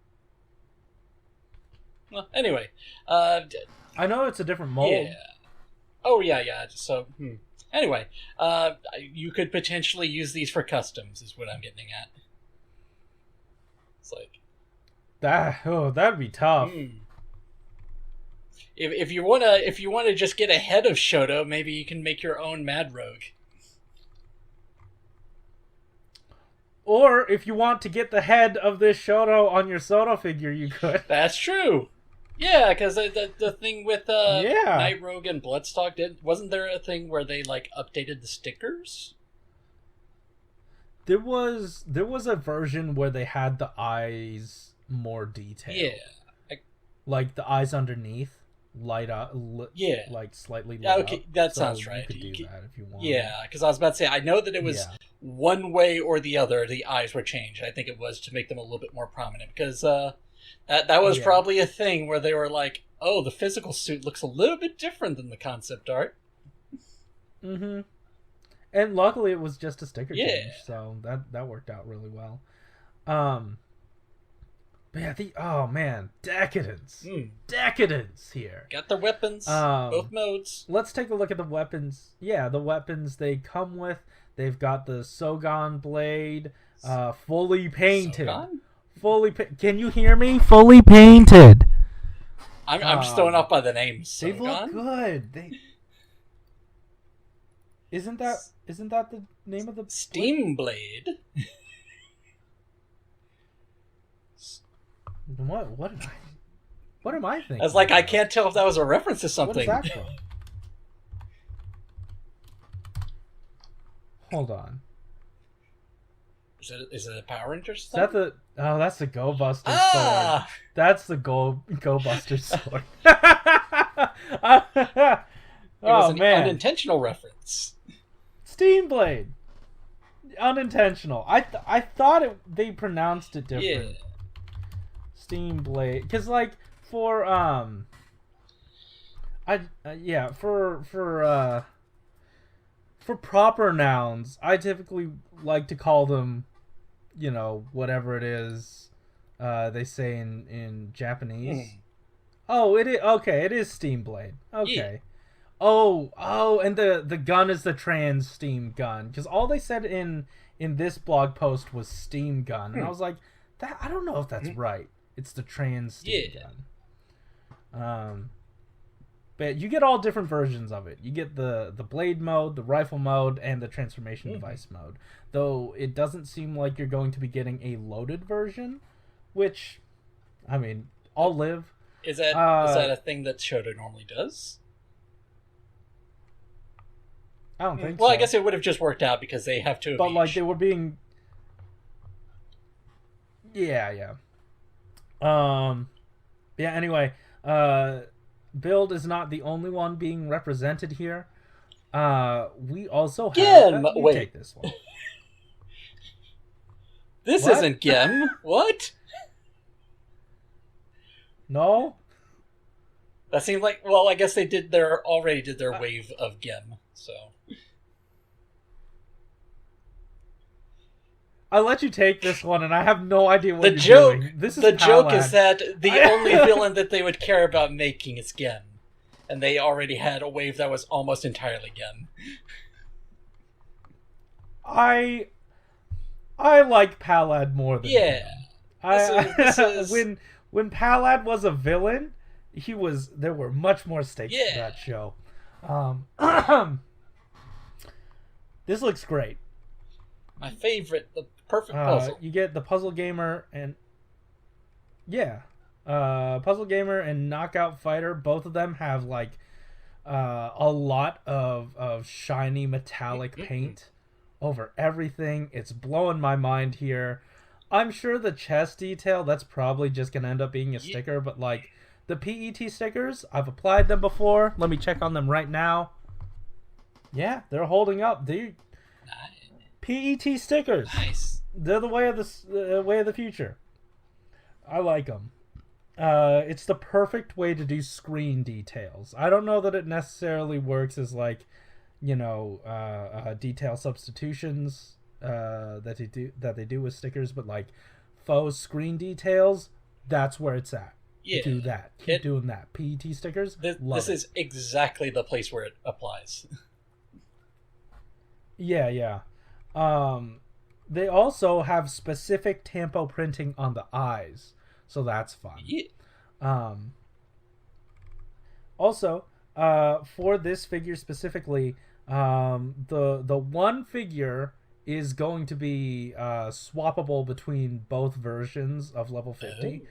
Well, anyway, I know it's a different mold. Yeah. Oh, yeah. So, anyway, you could potentially use these for customs, is what I'm getting at. It's like... that'd be tough. If you wanna just get ahead of Shodo, maybe you can make your own Mad Rogue. Or, if you want to get the head of this Shodo on your SHODO figure, you could. That's true. Yeah, because the thing with Night Rogue and Bloodstock, wasn't there a thing where they like updated the stickers? There was a version where they had the eyes more detailed. Yeah, like the eyes underneath light up. Like slightly lit okay, up. that sounds right. You could do that if you want. Yeah, because I was about to say, I know that it was one way or the other. The eyes were changed. I think it was to make them a little bit more prominent because. That was probably a thing where they were like, oh, the physical suit looks a little bit different than the concept art. Mm-hmm. And luckily it was just a sticker change, so that worked out really well. But yeah, decadence. Decadence here. Got their weapons, both modes. Let's take a look at the weapons. Yeah, the weapons they come with. They've got the Sogon blade, fully painted. Sogon? Can you hear me? Fully painted. I'm just thrown off by the names. They look good. Isn't that the name of the Steam Blade? What am I thinking? I was like, I can't tell if that was a reference to something. What is that from? Hold on. Is it a Power Rangers? That's the Go Buster sword. That's the Go Buster sword. It was an unintentional reference. Steam Blade. Unintentional. I thought they pronounced it different. Yeah. Steam Blade, because like for for proper nouns, I typically like to call them, you know, whatever it is they say in Japanese. Oh, it is okay. It is Steam Blade. Okay. Yeah. Oh, and the gun is the trans steam gun, because all they said in this blog post was steam gun, and I was like, that I don't know if that's right. It's the trans steam gun. But you get all different versions of it. You get the blade mode, the rifle mode, and the transformation device mode. Though it doesn't seem like you're going to be getting a loaded version. which, I mean, I'll live. Is that a thing that Shodo normally does? I don't think so. Well, I guess it would have just worked out because they have two of But, each. like, they were being... Yeah. Yeah, anyway, Build is not the only one being represented here. We also have... Wait. Take this one. This isn't Gem. What? No? That seemed like... Well, I guess they already did their wave of Gem, so... I let you take this one, and I have no idea what you're doing. The joke is that the only villain that they would care about making is Gem. And they already had a wave that was almost entirely Gem. I like Palad more than him. This is... when Palad was a villain, there were much more stakes to that show. This looks great. My favorite, the perfect puzzle. You get the Puzzle Gamer and Puzzle Gamer and Knockout Fighter. Both of them have like a lot of shiny metallic paint over everything. It's blowing my mind here. I'm sure the chest detail, that's probably just gonna end up being a sticker, but like the PET stickers, I've applied them before. Let me check on them right now. Yeah, they're holding up. PET stickers. Nice. They're the way of the future. I like them. It's the perfect way to do screen details. I don't know that it necessarily works as like, detail substitutions that they do with stickers, but like faux screen details, that's where it's at. Yeah. Do that. Keep doing that. PET stickers. This is exactly the place where it applies. Yeah. They also have specific tampo printing on the eyes, so that's fun. Yeah. Also, for this figure specifically, the one figure is going to be swappable between both versions of level 50.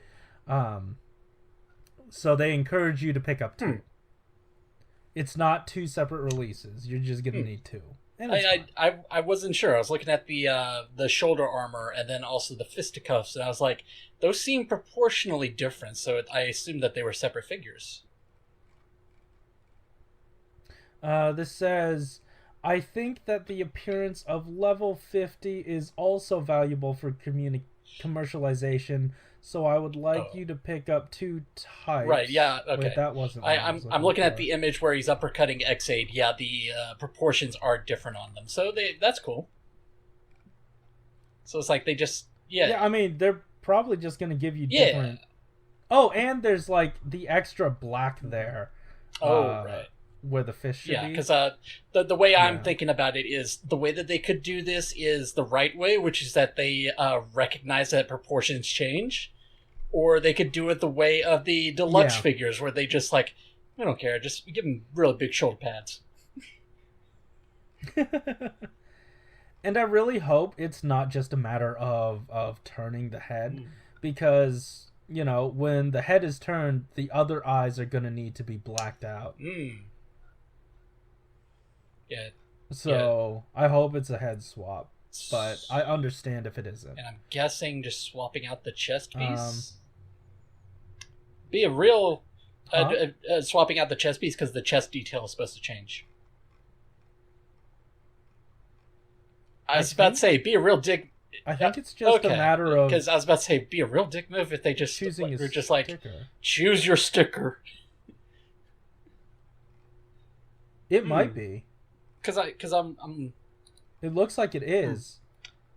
So they encourage you to pick up two. It's not two separate releases. You're just gonna need two. I wasn't sure. I was looking at the shoulder armor and then also the fisticuffs, and I was like, those seem proportionally different, so I assumed that they were separate figures. This says, I think that the appearance of level 50 is also valuable for commercialization, so I would like you to pick up two types. Right, yeah, okay. Wait, that wasn't I'm looking at the image where he's uppercutting X8. Yeah, the proportions are different on them, so that's cool. So it's like they just... Yeah, I mean, they're probably just going to give you different... Oh, and there's like the extra black there. Right. Where the fish should be. Yeah, because the way I'm thinking about it is the way that they could do this is the right way, which is that they recognize that proportions change, or they could do it the way of the deluxe figures, where they just like, I don't care, just give them really big shoulder pads. And I really hope it's not just a matter of turning the head, because when the head is turned, the other eyes are gonna need to be blacked out. Yeah. So I hope it's a head swap, but I understand if it isn't. And I'm guessing just swapping out the chest piece. Be a real swapping out the chest piece because the chest detail is supposed to change. I was about to say, be a real dick. I think it's just a matter of... Because I was about to say, be a real dick move if they just were just like, sticker. Choose your sticker. It might be. Because I'm... It looks like it is.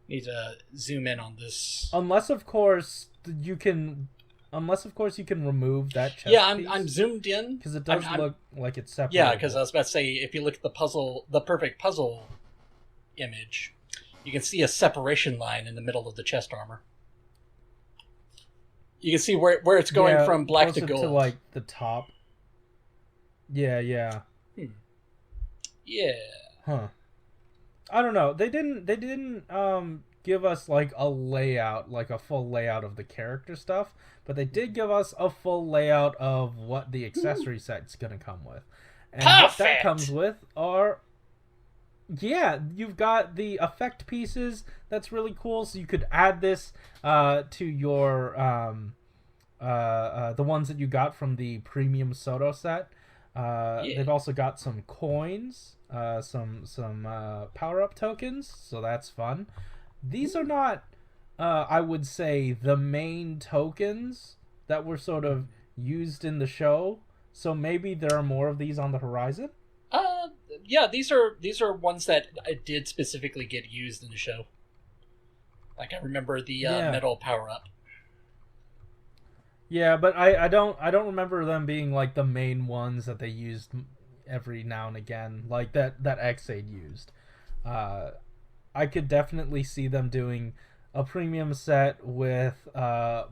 Need to zoom in on this. Unless, of course, you can remove that chest piece. Yeah, I'm zoomed in. Because it does look like it's separate. Yeah, because I was about to say, if you look at the perfect puzzle image, you can see a separation line in the middle of the chest armor. You can see where it's going from black to gold. To like the top. Yeah. Yeah. Huh. I don't know. They didn't give us like a layout, like a full layout of the character stuff, but they did give us a full layout of what the accessory set's gonna come with. And what that comes with are, yeah, you've got the effect pieces. That's really cool. So you could add this to your the ones that you got from the premium SHODO set. They've also got some coins, some power up tokens. So that's fun. These are not, I would say, the main tokens that were sort of used in the show. So maybe there are more of these on the horizon. Yeah, these are ones that did specifically get used in the show. Like I remember the metal power up. Yeah, but I don't remember them being like the main ones that they used every now and again, like that Xaid used. I could definitely see them doing a premium set with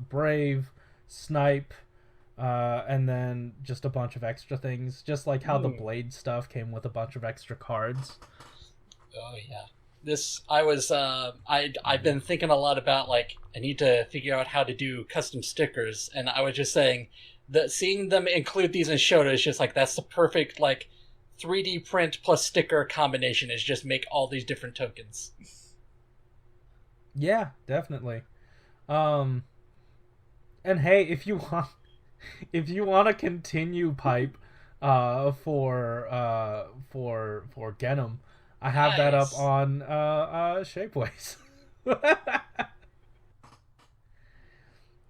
Brave, Snipe, and then just a bunch of extra things, just like how the Blade stuff came with a bunch of extra cards. Oh yeah, I've been thinking a lot about, like, I need to figure out how to do custom stickers, and I was just saying that seeing them include these in SHODO is just like, that's the perfect, like, 3D print plus sticker combination, is just make all these different tokens. Yeah, definitely. And hey, if you want to continue Pipe for Genom, I have that up on Shapeways.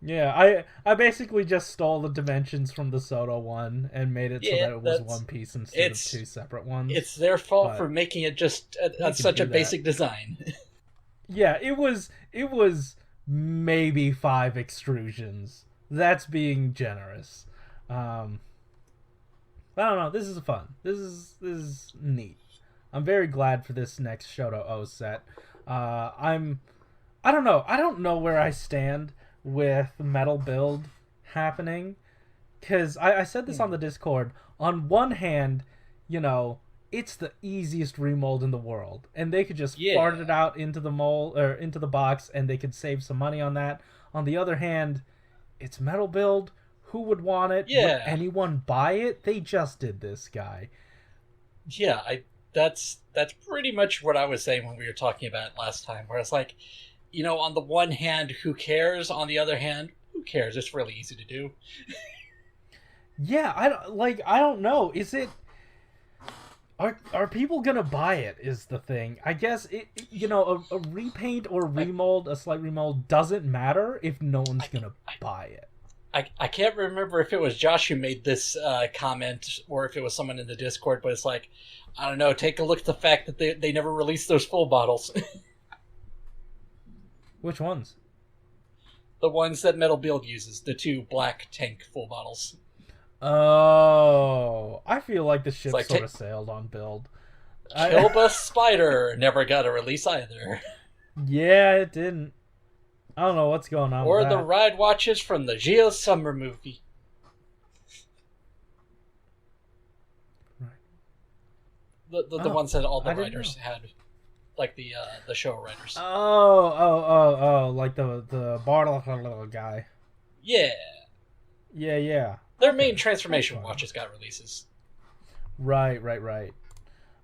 Yeah, I basically just stole the dimensions from the SHODO one and made it so that it was one piece instead of two separate ones. It's their fault for making it just such a basic design. Yeah, it was maybe 5 extrusions. That's being generous. I don't know. This is fun. This is neat. I'm very glad for this next SHODO-O set. I don't know. I don't know where I stand with metal build happening, because I said this on the Discord. On one hand, you know, it's the easiest remold in the world, and they could just fart it out into the mold or into the box, and they could save some money on that. On the other hand, it's metal build. Who would want it? Yeah. Would anyone buy it? They just did this, guy. Yeah, that's pretty much what I was saying when we were talking about it last time, where it's like, you know, on the one hand, who cares? On the other hand, who cares? It's really easy to do. Yeah, I don't know. Is it... Are people gonna buy it is the thing. I guess, you know, a repaint or remold, a slight remold, doesn't matter if no one's gonna buy it. I can't remember if it was Josh who made this comment or if it was someone in the Discord, but it's like, I don't know, take a look at the fact that they never released those full bottles. Which ones? The ones that Metal Build uses, the 2 black tank full bottles. Oh, I feel like the ship like, sort of sailed on Build. Kilba Spider never got a release either. Yeah, it didn't. I don't know what's going on or with that. Or the ride watches from the Geo Summer movie. Right. The ones that all the writers had. Like the show writers. Oh, like the Bartle guy. Yeah. Yeah. Their main transformation watches got releases. Right.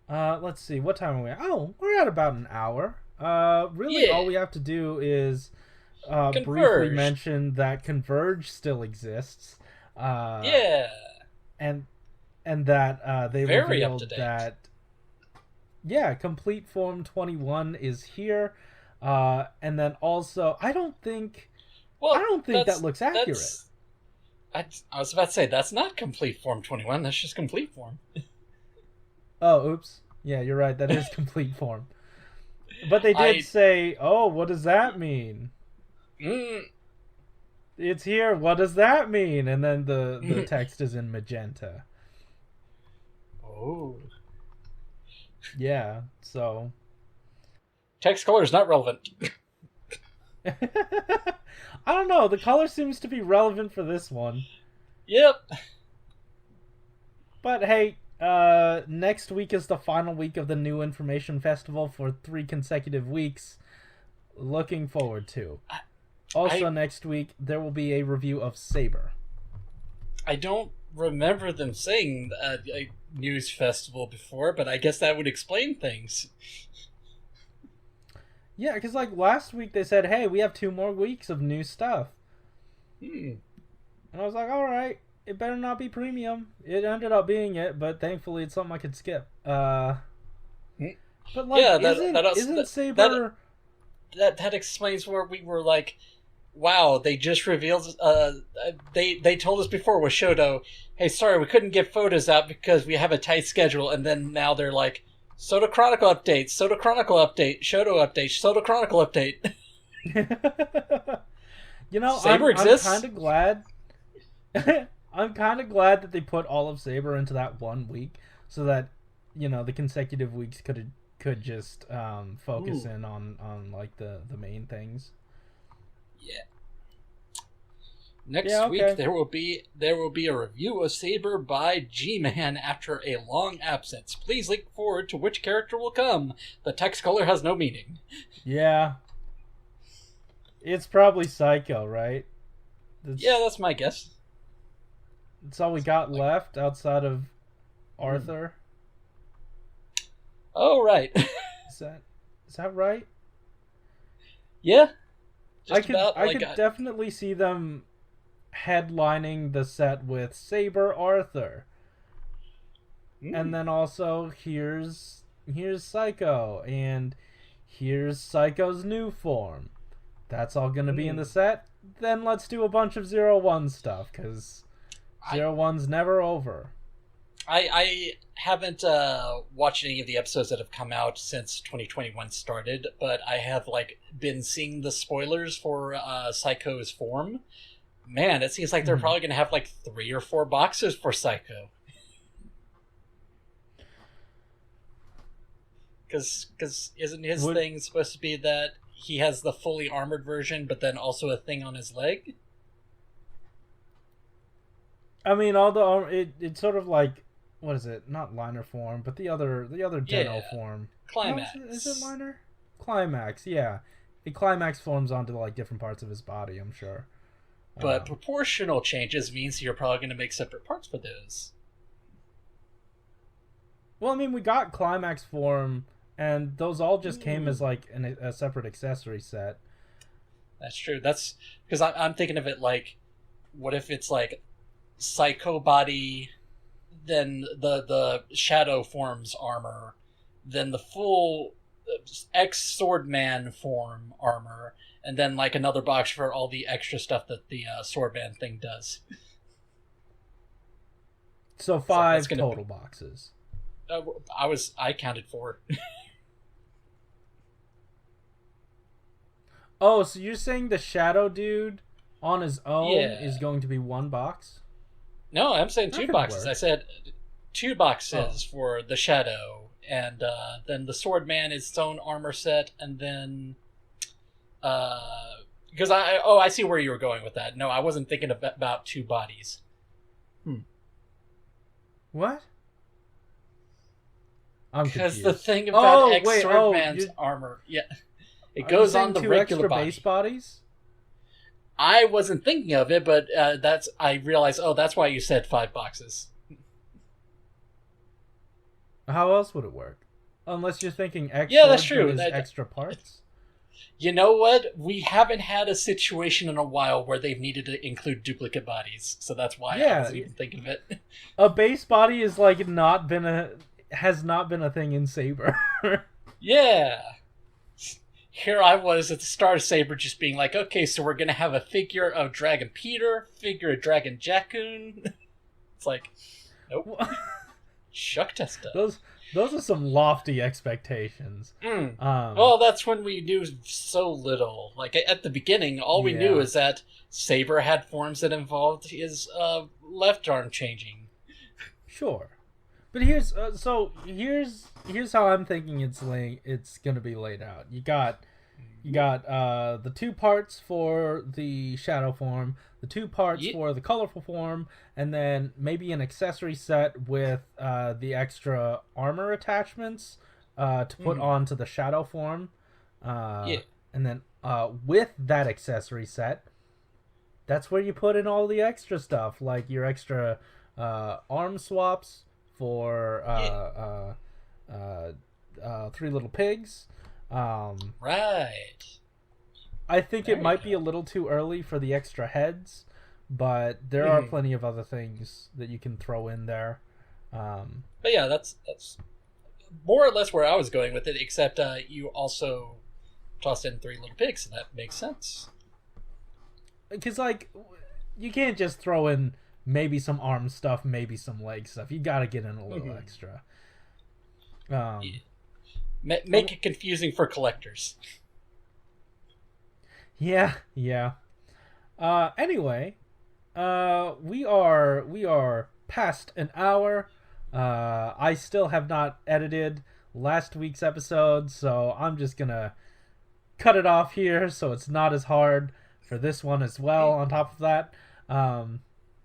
Let's see, what time are we at? Oh, we're at about an hour. Really all we have to do is briefly mention that Converge still exists. And that they revealed that Complete Form 21 is here. And then also, I don't think that looks accurate. I was about to say, that's not Complete Form 21, that's just Complete Form. Oh, oops. Yeah, you're right, that is Complete Form. But they did say, oh, what does that mean? It's here, what does that mean? And then the text is in magenta. Oh. Yeah, so... Text color is not relevant. I don't know, the color seems to be relevant for this one. Yep. But hey, next week is the final week of the New Information Festival for 3 consecutive weeks. looking forward to. Also, next week, there will be a review of Saber. I don't remember them saying a news festival before, but I guess that would explain things. Yeah, because like last week they said, hey, we have 2 more weeks of new stuff. And I was like, alright, it better not be premium. It ended up being it, but thankfully it's something I could skip. But like, yeah, isn't Saber... That explains where we were like, wow, they just revealed, they told us before with Shodo, hey, sorry, we couldn't get photos out because we have a tight schedule, and then now they're like, SHODO Chronicle update, SHODO Chronicle update, SHODO update, SHODO Chronicle update. You know, Saber exists? I'm kind of glad. I'm kind of glad that they put all of Saber into that 1 week, so that, you know, the consecutive weeks could just focus in on like the main things. Yeah. Next week there will be a review of Saber by G-Man after a long absence. Please look forward to which character will come. The text color has no meaning. Yeah. It's probably Psycho, right? That's my guess. That's all we got left outside of Arthur. Oh, right. Is that right? Yeah. I could definitely see them headlining the set with Saber Arthur. And then also here's Psycho, and here's Psycho's new form. That's all going to be in the set. Then let's do a bunch of 0-1 stuff, because 0-1's never over. I haven't watched any of the episodes that have come out since 2021 started, but I have been seeing the spoilers for Psycho's form. Man, it seems like they're probably going to have 3 or 4 boxes for Psycho. Because isn't his thing supposed to be that he has the fully armored version, but then also a thing on his leg? I mean, although it's sort of like, what is it? Not liner form, but the other Deno form. Climax. No, is it liner? Climax, yeah. The Climax forms onto different parts of his body, I'm sure. But proportional changes means you're probably going to make separate parts for those. Well, I mean, we got Climax form, and those all just came as a separate accessory set. That's true. That's because I'm thinking of it like, what if it's Psycho body, then the Shadow forms armor, then the full X Swordman form armor, and then another box for all the extra stuff that the Swordman thing does. So 5 total boxes. I counted 4. Oh, so you're saying the Shadow dude on his own is going to be 1 box? No, I'm saying 2 boxes. I said 2 boxes for the Shadow, and then the Swordman is its own armor set, and then because I see where you were going with that. No, I wasn't thinking about 2 bodies. What? Because the thing about Swordman's armor, it goes on the regular body. Base bodies? I wasn't thinking of it, but I realized, that's why you said 5 boxes. How else would it work? Unless you're thinking extra, that's true. Extra parts. You know what? We haven't had a situation in a while where they've needed to include duplicate bodies, so that's why I wasn't even thinking of it. A base body is has not been a thing in Saber. Yeah. Here I was at the start of Saber just being like, okay, so we're going to have a figure of Dragon Peter, figure of Dragon Jakun. It's like, nope. Shuck testa. Those are some lofty expectations. Well, that's when we knew so little. At the beginning, all we knew is that Saber had forms that involved his left arm changing. Sure. But here's how I'm thinking it's going to be laid out. You got the 2 parts for the Shadow form, the 2 parts for the colorful form, and then maybe an accessory set with the extra armor attachments to put onto the Shadow form. And then with that accessory set, that's where you put in all the extra stuff, like your extra arm swaps for 3 little pigs. Right. I think it might be a little too early for the extra heads, but there are plenty of other things that you can throw in there. But yeah, that's more or less where I was going with it, except you also tossed in 3 little pigs, and that makes sense. Because, like, you can't just throw in maybe some arm stuff, maybe some leg stuff. You gotta get in a little extra. Make it confusing for collectors. Yeah. Anyway, we are past an hour. I still have not edited last week's episode, so I'm just gonna cut it off here so it's not as hard for this one as well on top of that.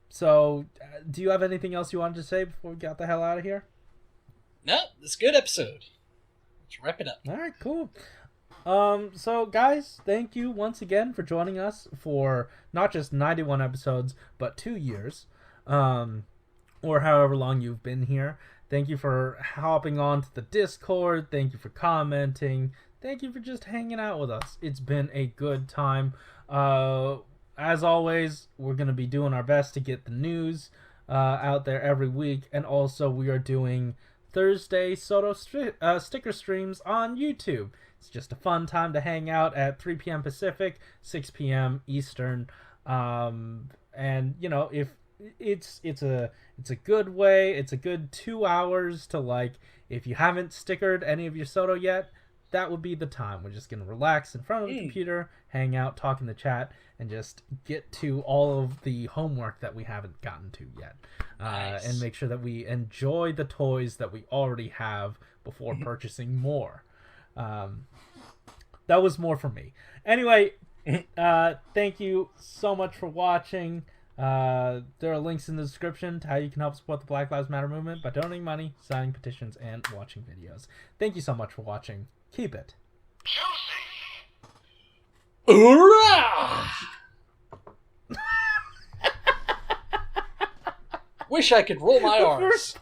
So do you have anything else you wanted to say before we got the hell out of here? No, it's a good episode. Let's wrap it up. All right, cool. So guys, thank you once again for joining us for not just 91 episodes, but 2 years, or however long you've been here. Thank you for hopping on to the Discord. Thank you for commenting. Thank you for just hanging out with us. It's been a good time. As always, we're going to be doing our best to get the news out there every week. And also, we are doing Thursday SHODO sticker streams on YouTube. It's just a fun time to hang out at 3 p.m. Pacific, 6 p.m. Eastern. And, you know, if it's a good way, it's a good 2 hours to, like, if you haven't stickered any of your SHODO yet, that would be the time. We're just going to relax in front of the computer, hang out, talk in the chat, and just get to all of the homework that we haven't gotten to yet. Nice. And make sure that we enjoy the toys that we already have before purchasing more. That was more for me. Anyway, thank you so much for watching. There are links in the description to how you can help support the Black Lives Matter movement by donating money, signing petitions, and watching videos. Thank you so much for watching. Keep it Hoorah! Wish I could roll my arms.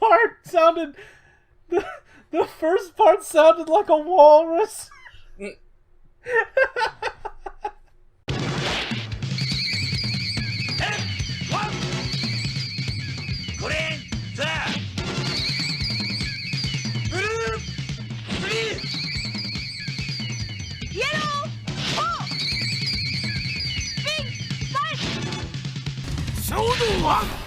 The first part sounded like a walrus. SHODO-O!